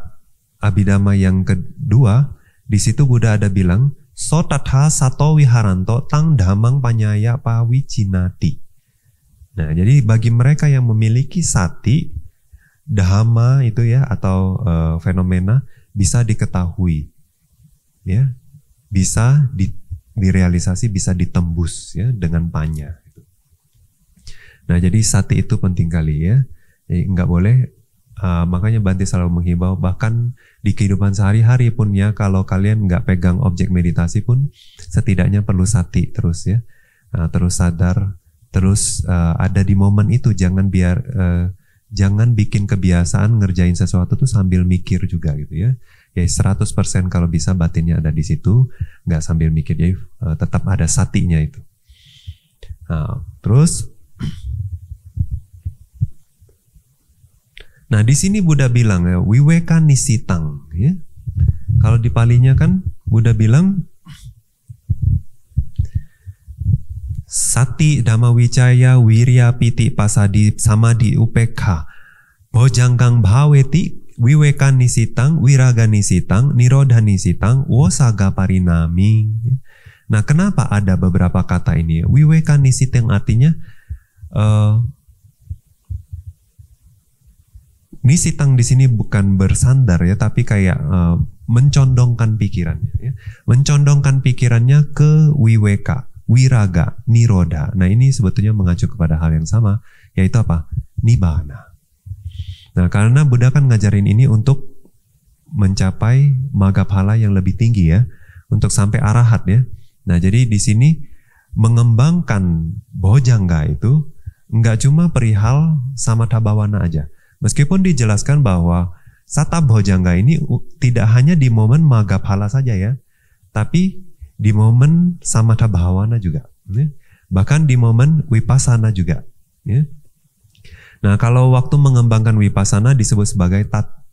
Abhidhamma yang kedua, di situ Buddha ada bilang, sotatha sato wiharanto tang dhammang panyaya pawicinati. Nah, jadi bagi mereka yang memiliki sati, dhamma itu ya atau fenomena bisa diketahui, ya, bisa direalisasi, bisa ditembus ya dengan panya. Nah, jadi sati itu penting kali ya. Jadi nggak boleh. Makanya Bhante selalu menghimbau, bahkan di kehidupan sehari-hari pun ya, kalau kalian nggak pegang objek meditasi pun setidaknya perlu sati terus ya, terus sadar, terus ada di momen itu. Jangan bikin kebiasaan ngerjain sesuatu tuh sambil mikir juga gitu ya. Ya 100% kalau bisa batinnya ada di situ, nggak sambil mikir, jadi tetap ada satinya itu. Terus nah di sini Buddha bilang ya, wiweka nisitang ya. Kalau di palinya kan Buddha bilang sati dhamma wicaya wirya piti pasadi samadhi upekha bojanggang bhaveti wiweka nisitang wiraga nisitang nirodha nisitang wosaga parinami. Nah kenapa ada beberapa kata ini? Wiweka nisitang artinya nisitang di sini bukan bersandar ya, tapi kayak mencondongkan pikirannya. Ya. Mencondongkan pikirannya ke wiweka, wiraga, niroda. Nah ini sebetulnya mengacu kepada hal yang sama, yaitu apa? Nibbana. Nah karena Buddha kan ngajarin ini untuk mencapai magaphala yang lebih tinggi ya, untuk sampai arahat ya. Nah jadi di sini mengembangkan bojangga itu nggak cuma perihal samatha bhawana aja. Meskipun dijelaskan bahwa sata bojangga ini tidak hanya di momen magaphala saja ya, tapi di momen samatha bhawana juga, ya. Bahkan di momen vipassana juga. Ya. Nah kalau waktu mengembangkan vipassana disebut sebagai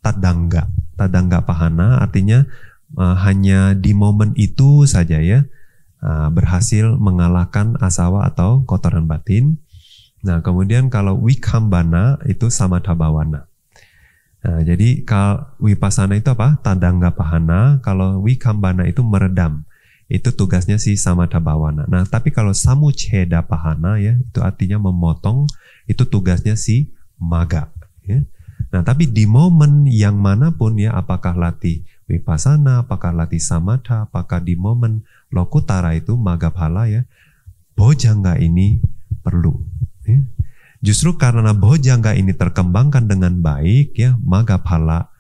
tadangga. Tadangga pahana artinya hanya di momen itu saja ya berhasil mengalahkan asawa atau kotoran batin. Nah kemudian kalau wikambana itu samatha bhawana. Nah, jadi kalau vipassana itu apa? Tadangga pahana. Kalau wikambana itu meredam. Itu tugasnya si samatha bhawana. Nah tapi kalau samucheda pahana ya itu artinya memotong. Itu tugasnya si maga. Ya. Nah tapi di momen yang manapun ya, apakah latih vipassana, apakah latih samatha, apakah di momen lokutara itu magaphala ya, bojangga ini perlu. Ya. Justru karena bojangga ini terkembangkan dengan baik ya, magaphala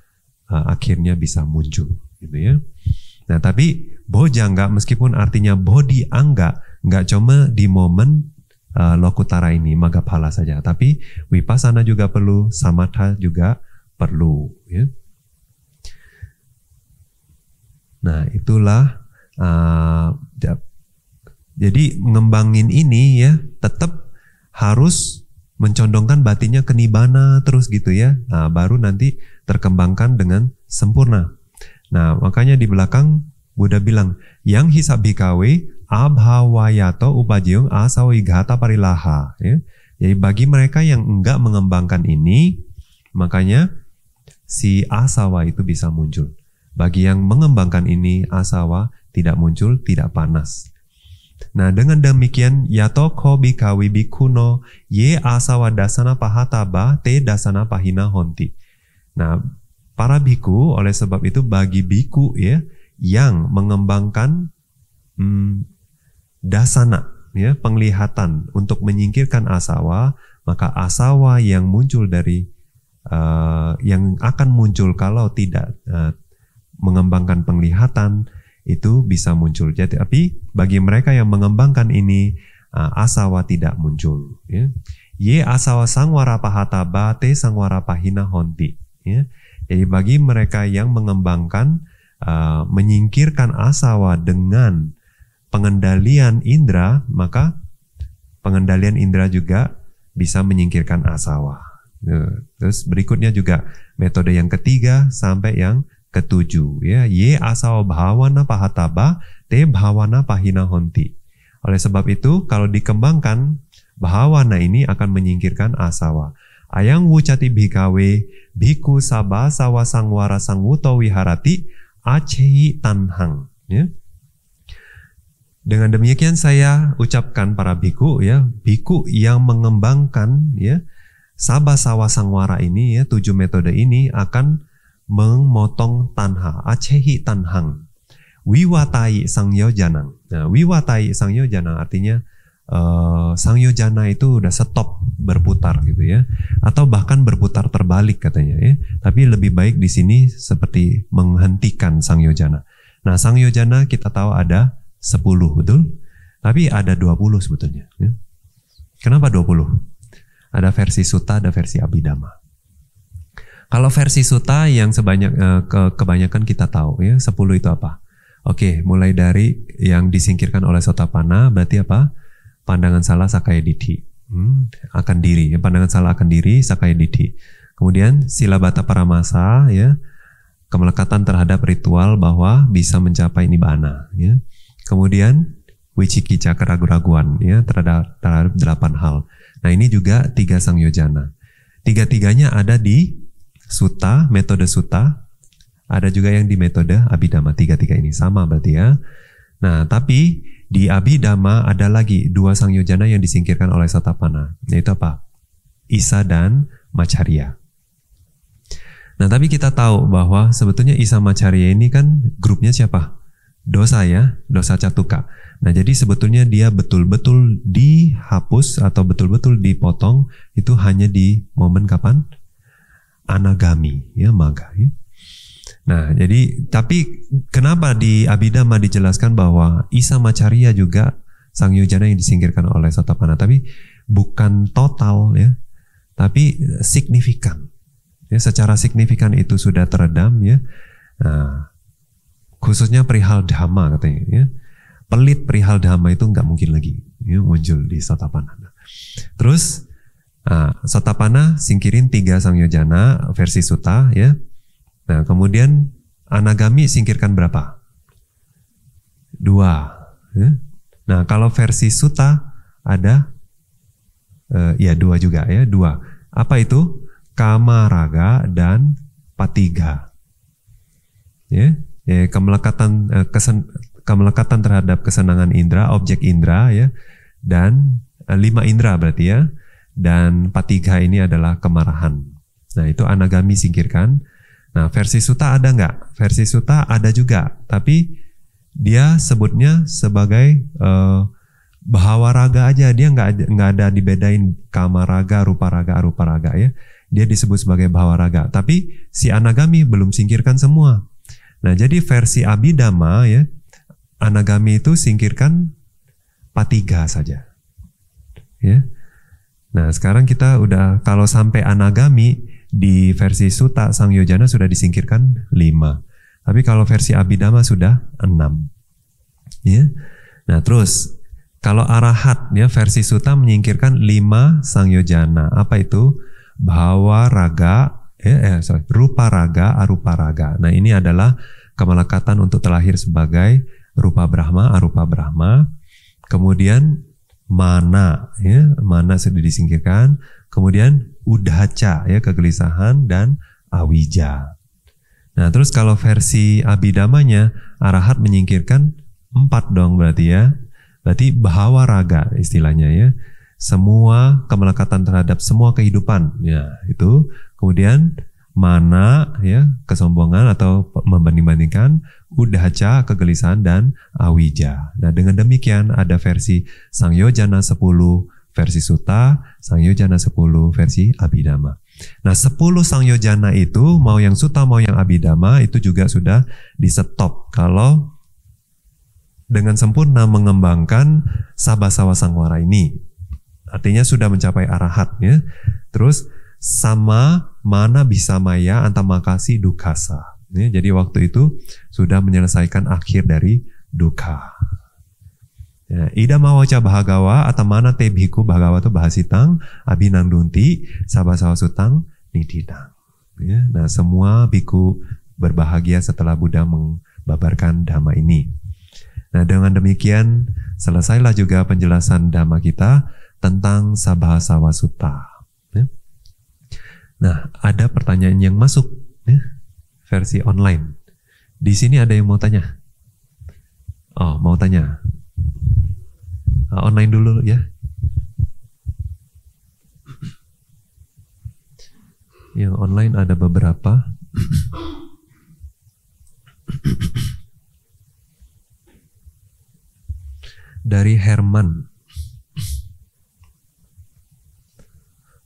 akhirnya bisa muncul, gitu ya. Nah tapi bojangga meskipun artinya bodhi angga, nggak cuma di momen lokutara ini magaphala saja, tapi vipassana juga perlu, samatha juga perlu ya. Nah itulah jadi ngembangin ini ya tetap harus mencondongkan batinnya ke nibbana terus gitu ya. Nah, baru nanti terkembangkan dengan sempurna. Nah makanya di belakang Buddha bilang yang hisab bhikawe abhawayato upajiyong asawigata parilaha. Ya. Jadi bagi mereka yang enggak mengembangkan ini, makanya si asawa itu bisa muncul. Bagi yang mengembangkan ini, asawa tidak muncul, tidak panas. Nah dengan demikian, yatoko bikawi bikuno ye asawa dasana pahataba te dasana pahina honti. Nah para biku oleh sebab itu bagi biku ya yang mengembangkan dasana ya penglihatan untuk menyingkirkan asawa, maka asawa yang muncul dari yang akan muncul kalau tidak mengembangkan penglihatan itu bisa muncul. Jadi tapi bagi mereka yang mengembangkan ini asawa tidak muncul ya. Ye asawa sangwara pahataba te sangwara pahina honti ya. Jadi bagi mereka yang mengembangkan menyingkirkan asawa dengan pengendalian indera, maka pengendalian indera juga bisa menyingkirkan asawa. Terus berikutnya juga metode yang ketiga sampai yang ketujuh ya, ye asawa bhawana pahataba te bhawana pahina honti. Oleh sebab itu kalau dikembangkan bhawana ini akan menyingkirkan asawa. Ayang wucati bhikawe bhiku sabha sawa sangwara sangwuto wiharati acehi tanhang ya. Dengan demikian saya ucapkan para biku ya, biku yang mengembangkan ya sabha sawa sangwara ini ya, 7 metode ini akan memotong tanha, acehi tanhang, wiwatai sangyojanang. Nah, wiwatai sangyojanang artinya sangyojana itu udah stop berputar gitu ya, atau bahkan berputar terbalik katanya ya. Tapi lebih baik di sini seperti menghentikan sangyojana. Nah, sangyojana kita tahu ada 10 betul, tapi ada 20 sebetulnya. Ya. Kenapa 20? Ada versi sutta, ada versi abhidhamma. Kalau versi sutta yang kebanyakan kita tahu ya 10 itu apa? Oke, mulai dari yang disingkirkan oleh Sotapanna berarti apa? Pandangan salah sakaya ditti, akan diri. Pandangan salah akan diri sakaya ditti. Kemudian silabata paramasa ya, kemelekatan terhadap ritual bahwa bisa mencapai nibbana ya. Kemudian wicikica keraguan-raguan ya terhadap 8 hal. Nah ini juga 3 sangyojana. 3-tiganya ada di sutta, metode sutta. Ada juga yang di metode abhidhamma. 3 ini sama berarti ya. Nah tapi di abhidhamma ada lagi 2 sangyojana yang disingkirkan oleh Sotapanna. Yaitu apa? Isa dan Macharya. Nah, tapi kita tahu bahwa sebetulnya Isa Macarya ini kan grupnya siapa? Dosa ya, dosa catuka. Nah, jadi sebetulnya dia betul-betul dihapus atau betul-betul dipotong itu hanya di momen kapan? Anagami, ya, maga. Ya. Nah, jadi tapi kenapa di Abhidhamma dijelaskan bahwa Isa Macarya juga Sangyojana yang disingkirkan oleh Sotapanna, tapi bukan total ya, tapi signifikan. Ya, secara signifikan itu sudah teredam ya. Nah, khususnya perihal dhamma katanya ya. Pelit perihal dhamma itu nggak mungkin lagi ya, muncul di Sotapanna. Terus Sotapanna singkirin 3 Sangyojana versi sutta ya. Nah, kemudian Anagami singkirkan berapa? 2 ya. Nah, kalau versi sutta ada ya 2 juga ya, 2. Apa itu? Kama raga dan patiga. Ya, kemelekatan kemelekatan terhadap kesenangan indera, objek indera ya, dan 5 indera berarti ya, dan patiga ini adalah kemarahan. Nah, itu Anagami singkirkan. Nah, versi sutta ada nggak? Versi sutta ada juga, tapi dia sebutnya sebagai bahawa raga aja, dia nggak ada dibedain kama raga, rupa raga, arupa raga ya. Dia disebut sebagai bahawa raga, tapi si Anagami belum singkirkan semua. Nah, jadi versi Abhidhamma ya, Anagami itu singkirkan patiga saja. Ya. Nah, sekarang kita udah kalau sampai Anagami di versi sutta Sangyojana sudah disingkirkan 5. Tapi kalau versi Abhidhamma sudah 6. Ya. Nah, terus kalau arahat ya versi sutta menyingkirkan 5 Sangyojana. Apa itu? Bhawa raga, rupa raga, arupa raga. Nah, ini adalah kemelekatan untuk terlahir sebagai rupa Brahma, arupa Brahma. Kemudian mana, ya, mana sudah disingkirkan. Kemudian udhaca, ya, kegelisahan, dan awija. Nah, terus kalau versi Abhidammanya, arahat menyingkirkan 4 dong berarti ya. Berarti bhawa raga istilahnya ya. Semua kemelekatan terhadap semua kehidupan, ya itu. Kemudian mana, ya, kesombongan atau membanding-bandingkan, udhaca, kegelisahan, dan awija. Nah, dengan demikian ada versi Sangyojana 10 versi sutta, Sangyojana 10 versi Abhidhamma. Nah, 10 Sangyojana itu mau yang sutta mau yang Abhidhamma itu juga sudah di stop kalau dengan sempurna mengembangkan Sabhasawa Sangwara ini. Artinya sudah mencapai arahat ya. Terus sama mana bisa maya antamakasi dukasa. Ya, jadi waktu itu sudah menyelesaikan akhir dari dukkha. Ya, ida mawaca bahagawa atau mana te bhikkhu bahagawa itu bahasitang abhinandunti sabhasawa sutang nididang. Ya, nah, semua bhikkhu berbahagia setelah Buddha membabarkan dhamma ini. Nah, dengan demikian selesailah juga penjelasan dhamma kita tentang Sabhasawa Sutta. Ya. Nah, ada pertanyaan yang masuk ya, versi online. Di sini ada yang mau tanya? Oh, mau tanya? Online dulu ya. Yang online ada beberapa. Dari Herman.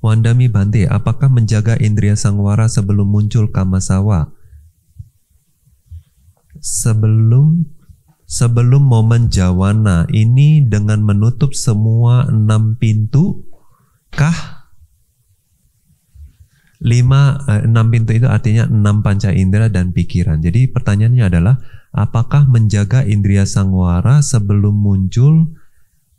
Wandami Bante, apakah menjaga indriya sangwara sebelum muncul kamasawa? Sebelum momen jawana ini dengan menutup semua 6 pintu kah? 6 pintu itu artinya 6 panca indera dan pikiran. Jadi pertanyaannya adalah apakah menjaga indriya sangwara sebelum muncul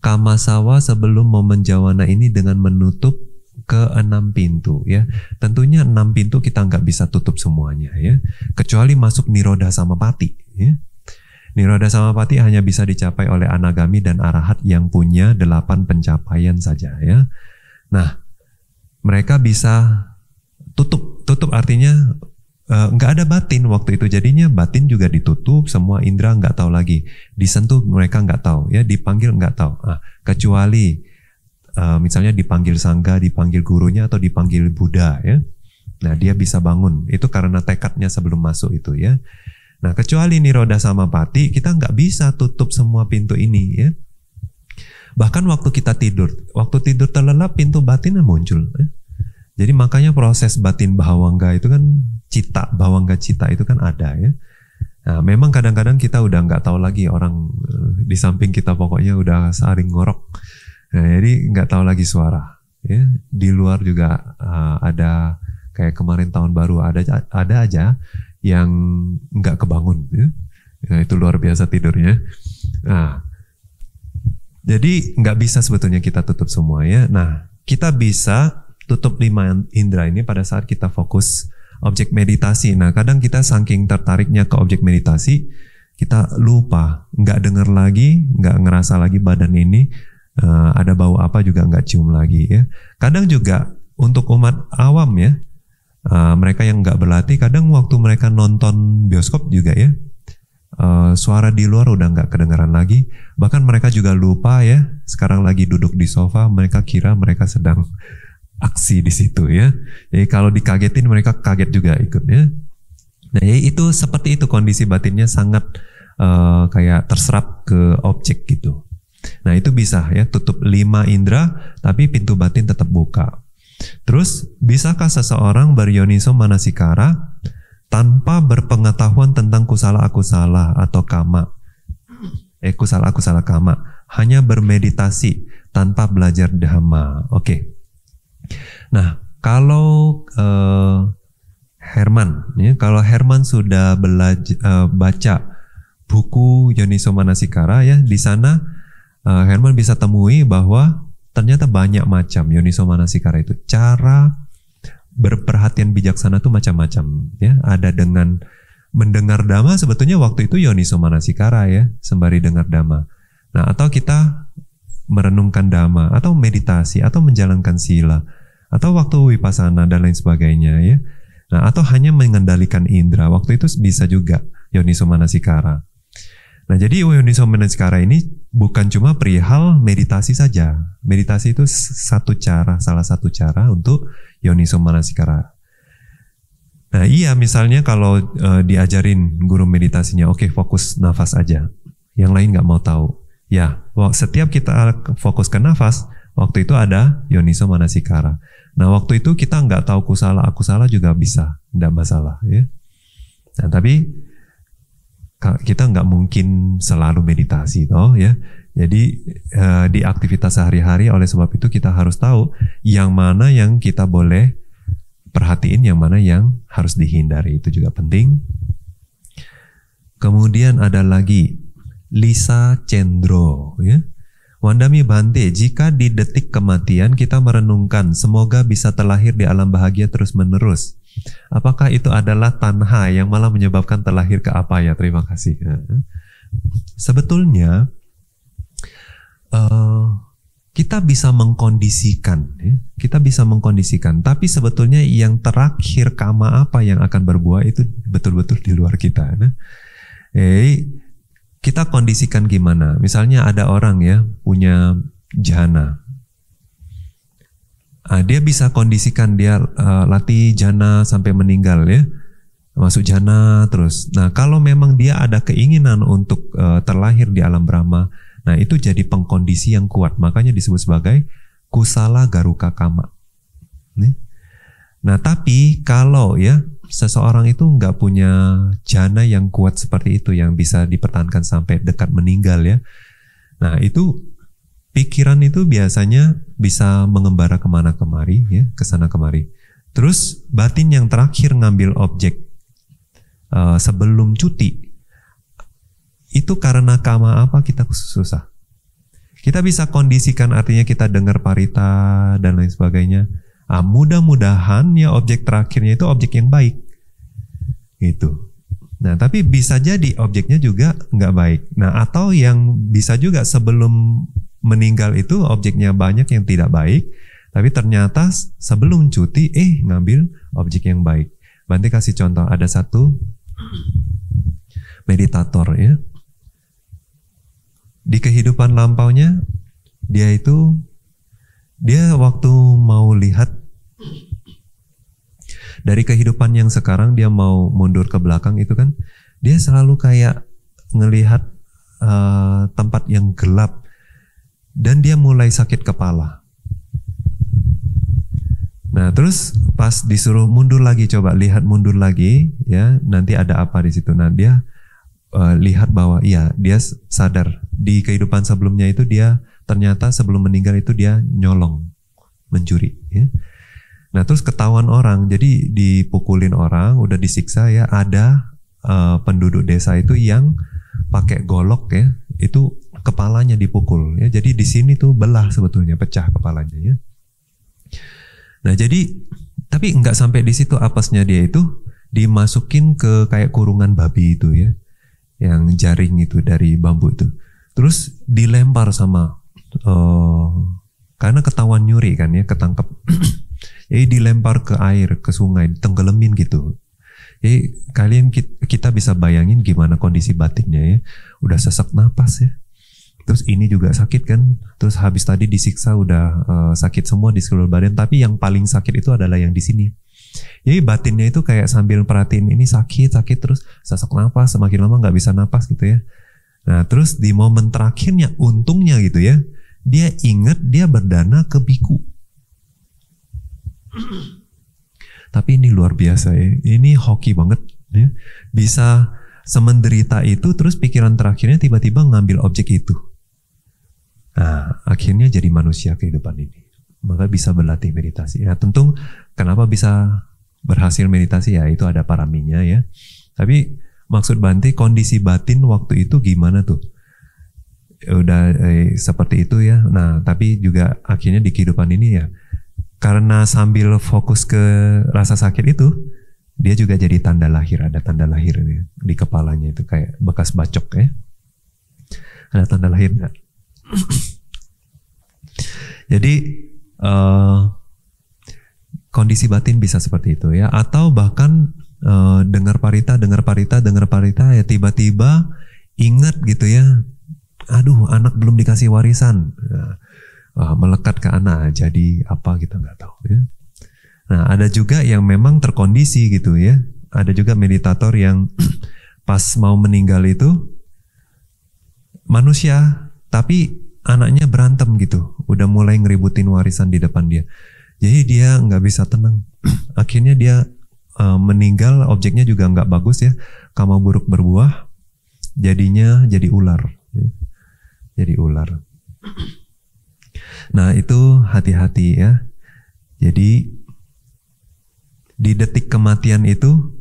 kamasawa sebelum momen jawana ini dengan menutup ke 6 pintu ya. Tentunya 6 pintu kita nggak bisa tutup semuanya ya. Kecuali masuk Nirodha Samapati ya. Nirodha Samapati hanya bisa dicapai oleh Anagami dan Arahat yang punya 8 pencapaian saja ya. Nah, mereka bisa tutup artinya nggak ada batin waktu itu, jadinya batin juga ditutup, semua indera nggak tahu lagi, disentuh mereka nggak tahu ya, dipanggil nggak tahu. Kecuali misalnya dipanggil sangga, dipanggil gurunya atau dipanggil Buddha ya. Nah, dia bisa bangun. Itu karena tekadnya sebelum masuk itu ya. Nah, kecuali Nirodha Samapatti, kita nggak bisa tutup semua pintu ini ya. Bahkan waktu kita tidur, waktu tidur terlelap, pintu batinnya muncul. Ya. Jadi makanya proses batin bhawangga itu kan bhawangga cita itu kan ada ya. Nah, memang kadang-kadang kita udah nggak tahu lagi orang di samping kita pokoknya udah saling ngorok. Nah, jadi nggak tahu lagi suara. Ya, di luar juga ada kayak kemarin tahun baru ada aja yang nggak kebangun. Ya. Nah, itu luar biasa tidurnya. Nah, jadi nggak bisa sebetulnya kita tutup semua ya. Nah, kita bisa tutup 5 indera ini pada saat kita fokus objek meditasi. Nah, kadang kita saking tertariknya ke objek meditasi, kita lupa, nggak dengar lagi, nggak ngerasa lagi badan ini ada bau apa juga nggak cium lagi ya. Kadang juga untuk umat awam ya, mereka yang nggak berlatih, kadang waktu mereka nonton bioskop juga ya, suara di luar udah nggak kedengaran lagi. Bahkan mereka juga lupa ya, sekarang lagi duduk di sofa, mereka kira mereka sedang aksi di situ ya. Jadi kalau dikagetin mereka kaget juga ikutnya. Nah, itu seperti itu kondisi batinnya sangat kayak terserap ke objek gitu. Nah, itu bisa ya tutup 5 indera tapi pintu batin tetap buka. Terus bisakah seseorang beryoniso manasikara tanpa berpengetahuan tentang kusala-akusala atau kama? Kusala-akusala kama, hanya bermeditasi tanpa belajar dhamma. Oke. Nah, kalau Herman, ya, kalau Herman sudah baca buku Yoniso Manasikara ya, di sana Herman bisa temui bahwa ternyata banyak macam Yoniso Manasikara itu. Cara berperhatian bijaksana itu macam-macam ya. Ada dengan mendengar dhamma, sebetulnya waktu itu Yoniso Manasikara ya, sembari dengar dhamma. Nah, atau kita merenungkan dhamma, atau meditasi, atau menjalankan sila, atau waktu vipassana dan lain sebagainya ya. Nah, atau hanya mengendalikan indera, waktu itu bisa juga Yoniso Manasikara. Nah, jadi Yoniso Manasikara ini bukan cuma perihal meditasi saja. Meditasi itu salah satu cara untuk Yoniso Manasikara. Nah, iya, misalnya kalau diajarin guru meditasinya, oke, fokus nafas aja, yang lain nggak mau tahu. Ya, setiap kita fokus ke nafas, waktu itu ada Yoniso Manasikara. Nah, waktu itu kita nggak tahu kusala akusala juga bisa, nggak masalah ya. Nah, tapi kita nggak mungkin selalu meditasi toh ya. Jadi di aktivitas sehari-hari, oleh sebab itu kita harus tahu yang mana yang kita boleh perhatiin, yang mana yang harus dihindari, itu juga penting. Kemudian ada lagi Lisa Cendro ya. Wandami Bante, jika di detik kematian kita merenungkan semoga bisa terlahir di alam bahagia terus-menerus, apakah itu adalah tanha yang malah menyebabkan terlahir ke apa ya? Terima kasih. Sebetulnya kita bisa mengkondisikan, ya? Kita bisa mengkondisikan, tapi sebetulnya yang terakhir kama apa yang akan berbuah itu betul-betul di luar kita. Kita kondisikan gimana? Misalnya ada orang ya punya jhana. Dia bisa kondisikan, dia latih jhana sampai meninggal ya, masuk jhana terus. Nah, kalau memang dia ada keinginan untuk terlahir di alam Brahma, nah itu jadi pengkondisi yang kuat. Makanya disebut sebagai kusala garuka kama. Nah, tapi kalau ya seseorang itu nggak punya jhana yang kuat seperti itu, yang bisa dipertahankan sampai dekat meninggal ya. Nah, itu pikiran itu biasanya bisa mengembara kemana kemari ya, kesana kemari. Terus batin yang terakhir ngambil objek sebelum cuti, itu karena kama apa kita susah. Kita bisa kondisikan, artinya kita dengar parita dan lain sebagainya. Mudah-mudahan ya objek terakhirnya itu objek yang baik gitu. Nah, tapi bisa jadi objeknya juga nggak baik. Nah, atau yang bisa juga sebelum meninggal itu objeknya banyak yang tidak baik, tapi ternyata sebelum cuti ngambil objek yang baik. Bante kasih contoh, ada satu meditator ya, di kehidupan lampaunya dia waktu mau lihat, Dari kehidupan yang sekarang dia mau mundur ke belakang itu kan, dia selalu kayak ngelihat tempat yang gelap dan dia mulai sakit kepala. Nah, terus pas disuruh mundur lagi, coba lihat mundur lagi, ya nanti ada apa di situ. Nah, dia lihat bahwa iya, dia sadar di kehidupan sebelumnya itu dia ternyata sebelum meninggal itu dia nyolong, mencuri. Ya. Nah, terus ketahuan orang, jadi dipukulin orang, udah disiksa ya. Ada penduduk desa itu yang pakai golok ya, itu kepalanya dipukul. Ya, jadi di sini tuh belah sebetulnya, pecah kepalanya ya. Nah jadi, tapi nggak sampai di situ apesnya, dia itu dimasukin ke kayak kurungan babi itu ya, yang jaring itu dari bambu itu. Terus dilempar sama, karena ketahuan nyuri kan ya, ketangkep. Jadi dilempar ke air, ke sungai, tenggelamin gitu. Jadi kalian, kita bisa bayangin gimana kondisi batinnya ya, udah sesak napas ya. Terus ini juga sakit kan, terus habis tadi disiksa udah sakit semua di seluruh badan, tapi yang paling sakit itu adalah yang di sini. Jadi batinnya itu kayak sambil perhatiin ini sakit terus sesak napas, semakin lama nggak bisa napas gitu ya. Nah terus di momen terakhirnya untungnya gitu ya, dia ingat dia berdana ke biku. Tapi ini luar biasa ya, ini hoki banget ya. Bisa semenderita itu terus pikiran terakhirnya tiba-tiba ngambil objek itu. Nah, akhirnya jadi manusia kehidupan ini. Maka bisa berlatih meditasi. Ya, tentu kenapa bisa berhasil meditasi ya, itu ada paraminya ya. Tapi maksud Bante, kondisi batin waktu itu gimana tuh? Udah seperti itu ya. Nah, tapi juga akhirnya di kehidupan ini ya, karena sambil fokus ke rasa sakit itu, dia juga jadi tanda lahir. Ada tanda lahir ya, di kepalanya itu kayak bekas bacok ya. Ada tanda lahir nggak? Jadi kondisi batin bisa seperti itu ya, atau bahkan dengar parita ya, tiba-tiba ingat gitu ya, aduh anak belum dikasih warisan, melekat ke anak, jadi apa kita nggak tahu ya. Nah ada juga yang memang terkondisi gitu ya, ada juga meditator yang pas mau meninggal itu manusia tapi anaknya berantem gitu, udah mulai ngeributin warisan di depan dia. Jadi dia nggak bisa tenang. Akhirnya dia meninggal, objeknya juga nggak bagus ya, karma buruk berbuah, jadinya jadi ular. Ya. Jadi ular. Nah itu hati-hati ya. Jadi di detik kematian itu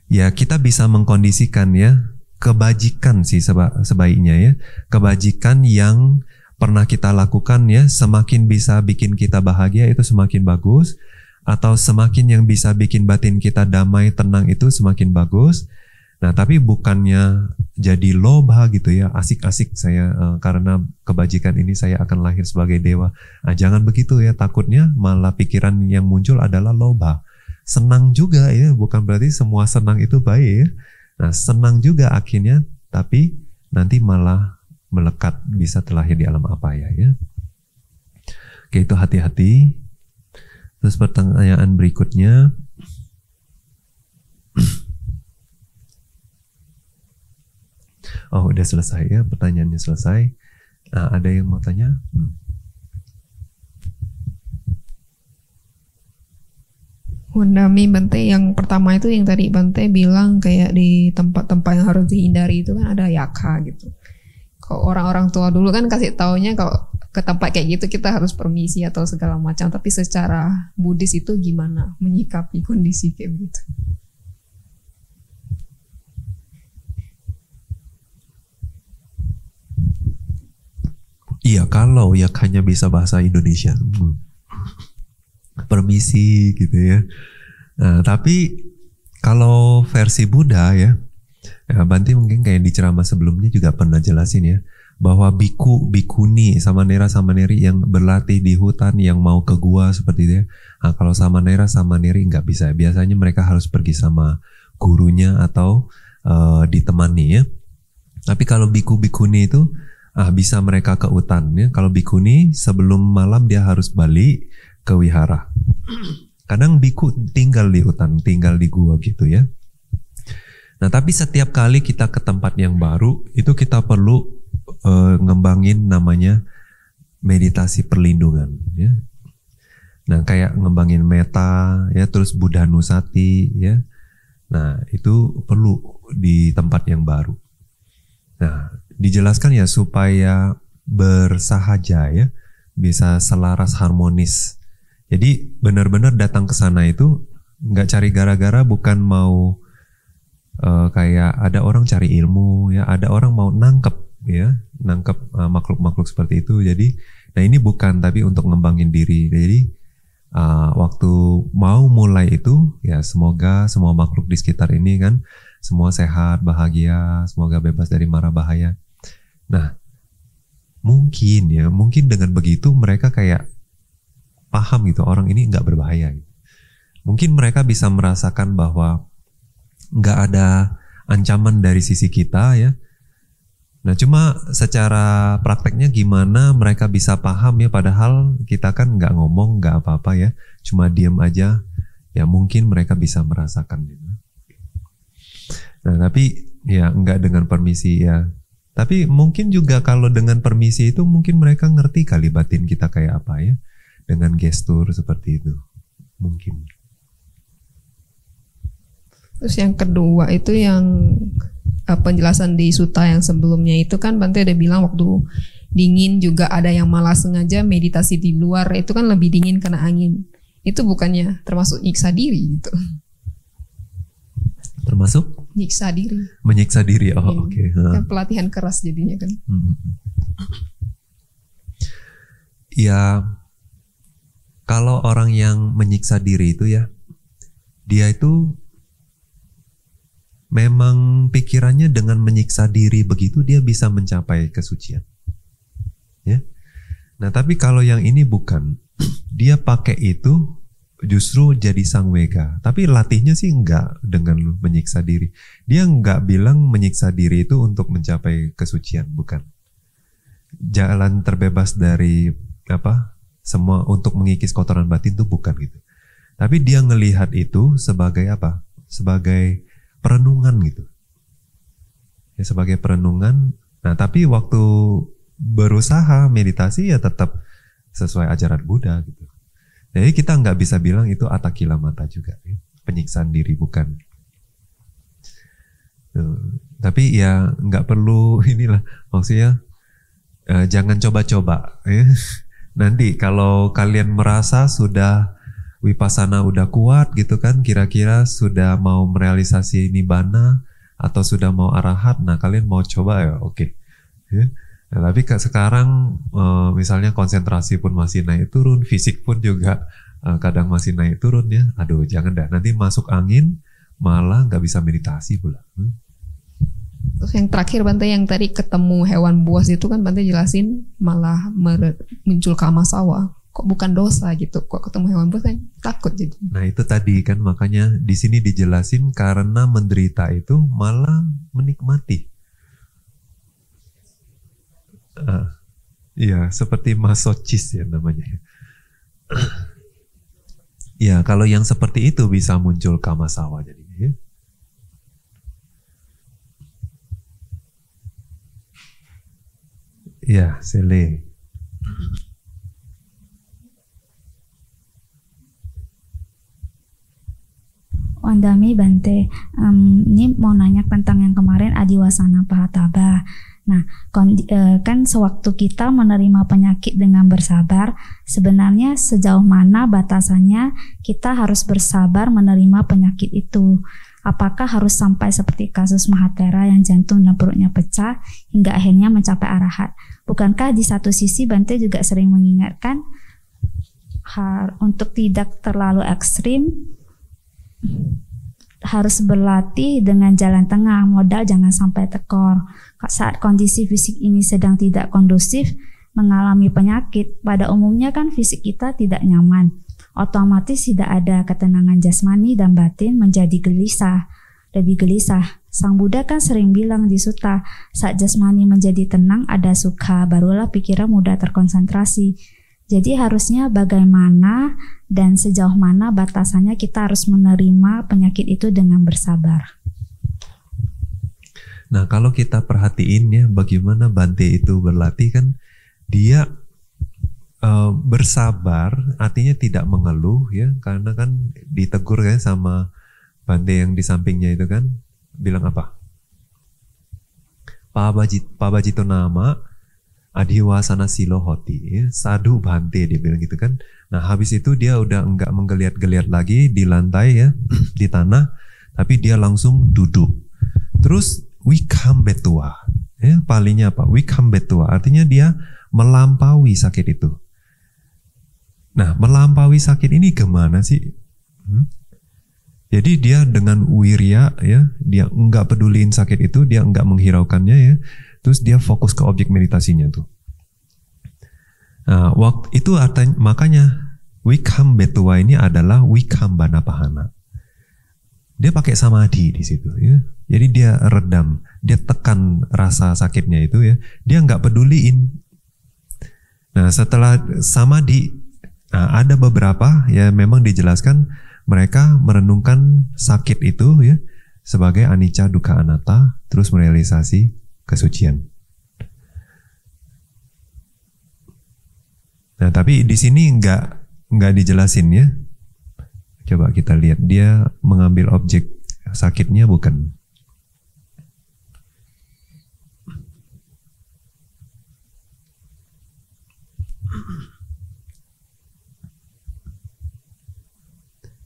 ya kita bisa mengkondisikan ya, kebajikan sih sebaiknya ya, kebajikan yang pernah kita lakukan ya, semakin bisa bikin kita bahagia itu semakin bagus, atau semakin yang bisa bikin batin kita damai tenang itu semakin bagus. Nah tapi bukannya jadi loba gitu ya, asik-asik saya karena kebajikan ini saya akan lahir sebagai dewa. Nah, jangan begitu ya, takutnya malah pikiran yang muncul adalah loba. Senang juga ya, bukan berarti semua senang itu baik ya. Nah senang juga akhirnya, tapi nanti malah melekat, bisa terlahir di alam apa ya. Oke, itu hati-hati. Terus pertanyaan berikutnya, oh udah selesai ya, pertanyaannya selesai. Nah, ada yang mau tanya? Wandami Bante, yang pertama itu yang tadi Bante bilang kayak di tempat-tempat yang harus dihindari itu kan ada yaka gitu. Kalau orang-orang tua dulu kan kasih taunya kalau ke tempat kayak gitu kita harus permisi atau segala macam. Tapi secara Buddhis itu gimana menyikapi kondisi kayak gitu? Iya, kalau yakanya bisa bahasa Indonesia. Permisi gitu ya. Nah, tapi kalau versi Buddha ya, Bante mungkin kayak di ceramah sebelumnya juga pernah jelasin ya, bahwa biku, bikuni, samanera-samaneri yang berlatih di hutan, yang mau ke gua seperti itu ya. Nah, kalau samanera-samaneri nggak bisa, biasanya mereka harus pergi sama gurunya atau ditemani ya. Tapi kalau biku-bikuni itu bisa mereka ke hutan ya. Kalau bikuni sebelum malam dia harus balik ke wihara. Kadang biku tinggal di hutan, tinggal di gua gitu ya. Nah, tapi setiap kali kita ke tempat yang baru, itu kita perlu ngembangin namanya meditasi perlindungan ya. Nah, kayak ngembangin meta ya, terus Buddha Nusati ya. Nah, itu perlu di tempat yang baru. Nah, dijelaskan ya supaya bersahaja ya, bisa selaras harmonis. Jadi benar-benar datang ke sana itu nggak cari gara-gara, bukan mau kayak ada orang cari ilmu ya, ada orang mau nangkep ya, nangkep makhluk-makhluk seperti itu. Jadi, nah ini bukan, tapi untuk ngembangin diri. Jadi waktu mau mulai itu ya, semoga semua makhluk di sekitar ini kan semua sehat, bahagia, semoga bebas dari mara bahaya. Nah, mungkin dengan begitu mereka kayak paham gitu, orang ini nggak berbahaya. Mungkin mereka bisa merasakan bahwa nggak ada ancaman dari sisi kita ya. Nah, cuma secara prakteknya gimana mereka bisa paham ya, padahal kita kan nggak ngomong, nggak apa-apa ya, cuma diem aja ya, mungkin mereka bisa merasakan gitu. Nah, tapi ya nggak dengan permisi ya. Tapi mungkin juga kalau dengan permisi itu mungkin mereka ngerti kali batin kita kayak apa ya, dengan gestur seperti itu mungkin. Terus yang kedua itu yang penjelasan di Sutta yang sebelumnya itu kan Bante ada bilang waktu dingin juga ada yang malah sengaja meditasi di luar, itu kan lebih dingin kena angin. Itu bukannya termasuk nyiksa diri gitu? Termasuk? Nyiksa diri. Menyiksa diri, oh oke. Kan pelatihan keras jadinya kan. Ya, kalau orang yang menyiksa diri itu ya, dia itu memang pikirannya dengan menyiksa diri begitu dia bisa mencapai kesucian. Ya. Nah, tapi kalau yang ini bukan. Dia pakai itu justru jadi sangwega. Tapi latihnya sih enggak dengan menyiksa diri. Dia enggak bilang menyiksa diri itu untuk mencapai kesucian, bukan. Jalan terbebas dari semua untuk mengikis kotoran batin itu bukan gitu. Tapi dia ngelihat itu sebagai apa? Sebagai perenungan gitu. Ya, sebagai perenungan. Nah, tapi waktu berusaha meditasi ya tetap sesuai ajaran Buddha gitu. Jadi kita nggak bisa bilang itu atakila mata juga, ya. Penyiksaan diri bukan. Tapi ya nggak perlu inilah, maksudnya jangan coba-coba. Ya. Nanti kalau kalian merasa sudah Vipassana udah kuat gitu kan, kira-kira sudah mau merealisasi nibbana atau sudah mau arahat, nah kalian mau coba ya oke. Ya. Nah, tapi sekarang misalnya konsentrasi pun masih naik turun, fisik pun juga kadang masih naik turun ya, aduh jangan dah, nanti masuk angin malah nggak bisa meditasi pula. Terus yang terakhir Bante yang tadi ketemu hewan buas itu kan Bante jelasin malah muncul kama sawa. Kok bukan dosa gitu, kok ketemu hewan buas kan takut jadi. Nah itu tadi kan makanya di sini dijelasin karena menderita itu malah menikmati. Iya seperti masochis ya namanya. Ya kalau yang seperti itu bisa muncul kama sawa jadinya ya. Ya sele. Wandami Bante, ini mau nanya tentang yang kemarin adiwasana pahataba. Nah, kan sewaktu kita menerima penyakit dengan bersabar, sebenarnya sejauh mana batasannya kita harus bersabar menerima penyakit itu? Apakah harus sampai seperti kasus Mahathera yang jantung dan perutnya pecah hingga akhirnya mencapai arahat? Bukankah di satu sisi Bante juga sering mengingatkan untuk tidak terlalu ekstrim, harus berlatih dengan jalan tengah, modal jangan sampai tekor. Saat kondisi fisik ini sedang tidak kondusif, mengalami penyakit, pada umumnya kan fisik kita tidak nyaman, otomatis tidak ada ketenangan jasmani dan batin menjadi gelisah, lebih gelisah. Sang Buddha kan sering bilang di sutta, saat jasmani menjadi tenang ada sukha, barulah pikiran mudah terkonsentrasi. Jadi harusnya bagaimana dan sejauh mana batasannya kita harus menerima penyakit itu dengan bersabar. Nah, kalau kita perhatiin ya bagaimana Bante itu berlatih kan, dia bersabar artinya tidak mengeluh ya, karena kan ditegur ya sama Bante yang di sampingnya itu kan, bilang apa? Pabajito nama adhiwasana silohoti ya, sadu Bante dia bilang gitu kan. Nah habis itu dia udah enggak menggeliat-geliat lagi di lantai ya, di tanah, tapi dia langsung duduk. Terus wikambetua ya, palingnya apa? Wikambetua artinya dia melampaui sakit itu. Nah melampaui sakit ini gimana sih? Jadi dia dengan wirya ya, dia enggak peduliin sakit itu, dia enggak menghiraukannya ya. Terus dia fokus ke objek meditasinya tuh. Nah, waktu itu artinya, makanya wikambetua ini adalah wikambana pahana. Dia pakai samadhi di situ ya. Jadi dia redam, dia tekan rasa sakitnya itu ya. Dia enggak peduliin. Nah, setelah samadhi, nah, ada beberapa ya memang dijelaskan mereka merenungkan sakit itu ya sebagai anicca dukkha anatta, terus merealisasi kesucian. Nah, tapi di sini nggak dijelasin ya. Coba kita lihat dia mengambil objek sakitnya bukan.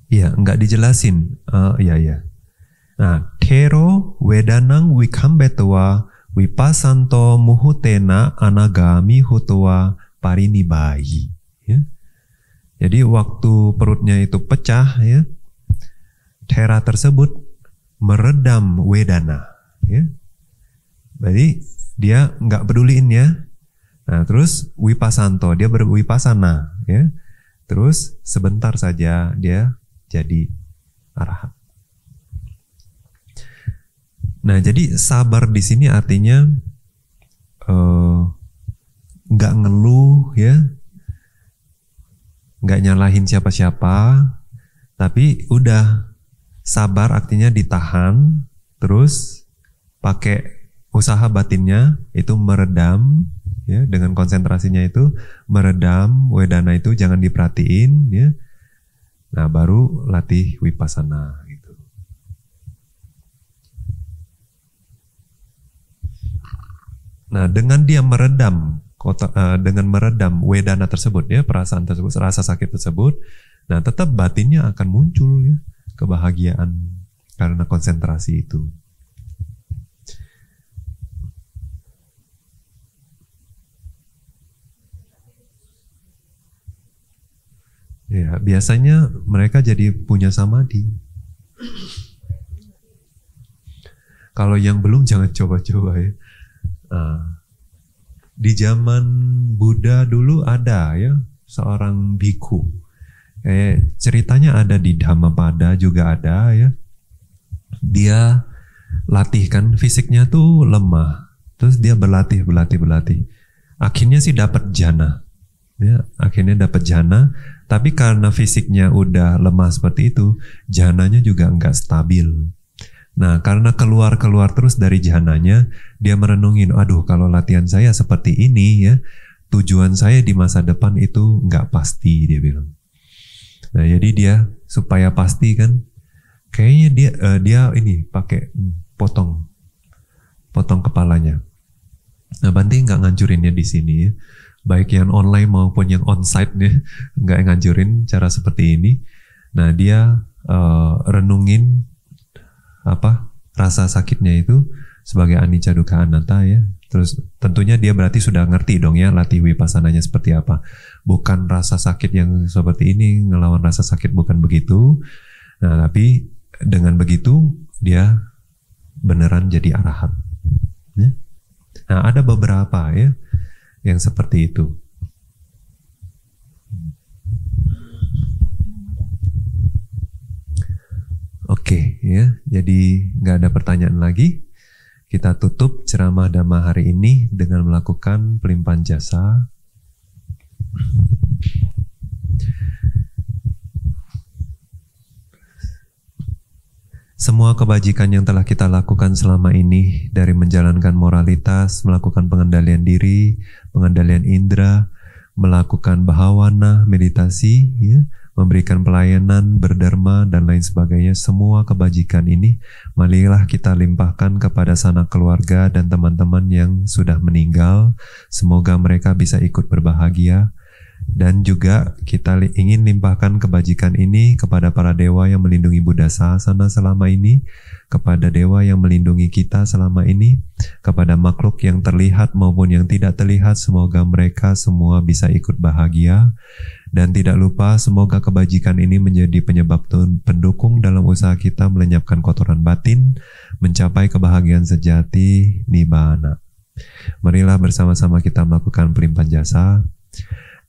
Iya, nggak dijelasin. Iya. Nah, tero wedanang wikambetua wipasanto muhutena anagami hutua parinibai. Ya. Jadi waktu perutnya itu pecah, ya, tera tersebut meredam wedana. Ya. Jadi dia nggak peduliin ya. Nah, terus wipasanto, dia berwipasana. Ya. Terus sebentar saja dia jadi arahat. Nah, jadi sabar di sini artinya nggak ngeluh ya, nggak nyalahin siapa-siapa, tapi udah sabar artinya ditahan, terus pakai usaha batinnya itu meredam ya, dengan konsentrasinya itu meredam wedana itu, jangan diperhatiin ya. Nah, baru latih wipasana gitu. Nah, dengan dia meredam dengan meredam wedana tersebut ya, perasaan tersebut, rasa sakit tersebut, nah tetap batinnya akan muncul ya, kebahagiaan karena konsentrasi itu. Ya, biasanya mereka jadi punya samadhi. Kalau yang belum jangan coba-coba ya. Di zaman Buddha dulu ada ya seorang bhikkhu. Ceritanya ada di Dhammapada juga ada ya. Dia latih kan, fisiknya tuh lemah. Terus dia berlatih. Akhirnya sih dapat jhana. Ya, akhirnya dapat jhana. Tapi karena fisiknya udah lemah seperti itu, jhananya juga enggak stabil. Nah, karena keluar terus dari jhananya, dia merenungin, aduh kalau latihan saya seperti ini ya, tujuan saya di masa depan itu enggak pasti, dia bilang. Nah, jadi dia supaya pasti kan, kayaknya dia ini pakai potong kepalanya. Nah, Bante enggak ngancurinnya di sini ya. Baik yang online maupun yang onsite nih, nggak nganjurin cara seperti ini. Nah, dia renungin rasa sakitnya itu sebagai anicca dukkha anatta ya. Terus tentunya dia berarti sudah ngerti dong ya latih wipasananya seperti apa. Bukan rasa sakit yang seperti ini ngelawan rasa sakit, bukan begitu. Nah, tapi dengan begitu dia beneran jadi arahat. Ya? Nah, ada beberapa ya yang seperti itu. Oke ya, jadi nggak ada pertanyaan lagi. Kita tutup ceramah Dhamma hari ini dengan melakukan pelimpahan jasa. Semua kebajikan yang telah kita lakukan selama ini, dari menjalankan moralitas, melakukan pengendalian diri, pengendalian indera, melakukan bahawana, meditasi, ya, memberikan pelayanan, berdharma, dan lain sebagainya, semua kebajikan ini marilah kita limpahkan kepada sanak keluarga dan teman-teman yang sudah meninggal. Semoga mereka bisa ikut berbahagia. Dan juga kita ingin limpahkan kebajikan ini kepada para dewa yang melindungi Buddha Sasana selama ini, kepada dewa yang melindungi kita selama ini, kepada makhluk yang terlihat maupun yang tidak terlihat. Semoga mereka semua bisa ikut bahagia. Dan tidak lupa, semoga kebajikan ini menjadi penyebab pendukung dalam usaha kita melenyapkan kotoran batin, mencapai kebahagiaan sejati, nibbana. Marilah bersama-sama kita melakukan pelimpahan jasa.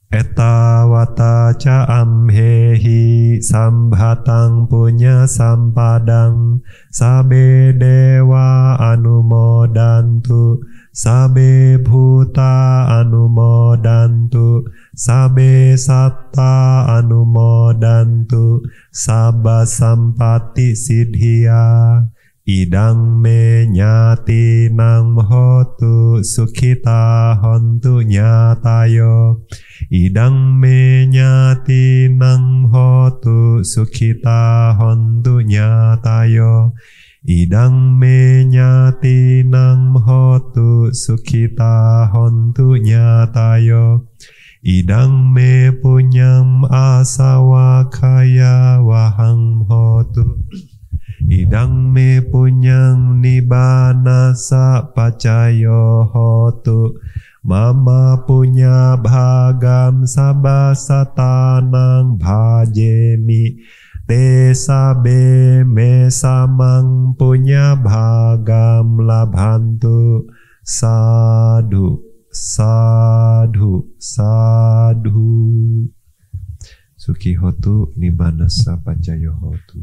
Eta wata ca amhehi sambhatang punya sampadang sabe dewa anumodantu sabe bhuta anumodantu sabe satta anumodantu sabba sampati siddhya idang me nyati nang hotu sukhita hontu nyatayo idang me nyati nang hotu sukhita hontu nyatayo idang me nyati nang hotu sukhita hontu nyatayo idang me punyam asawa kaya wahang hotu idang me punyang nibbana sapacayo hotu mama punya bhagam sabasatanang bhajemi te sabe me samang punya bhagam labhantu sadhu sadhu sadhu sukhi hotu nibbana sapacayo hotu.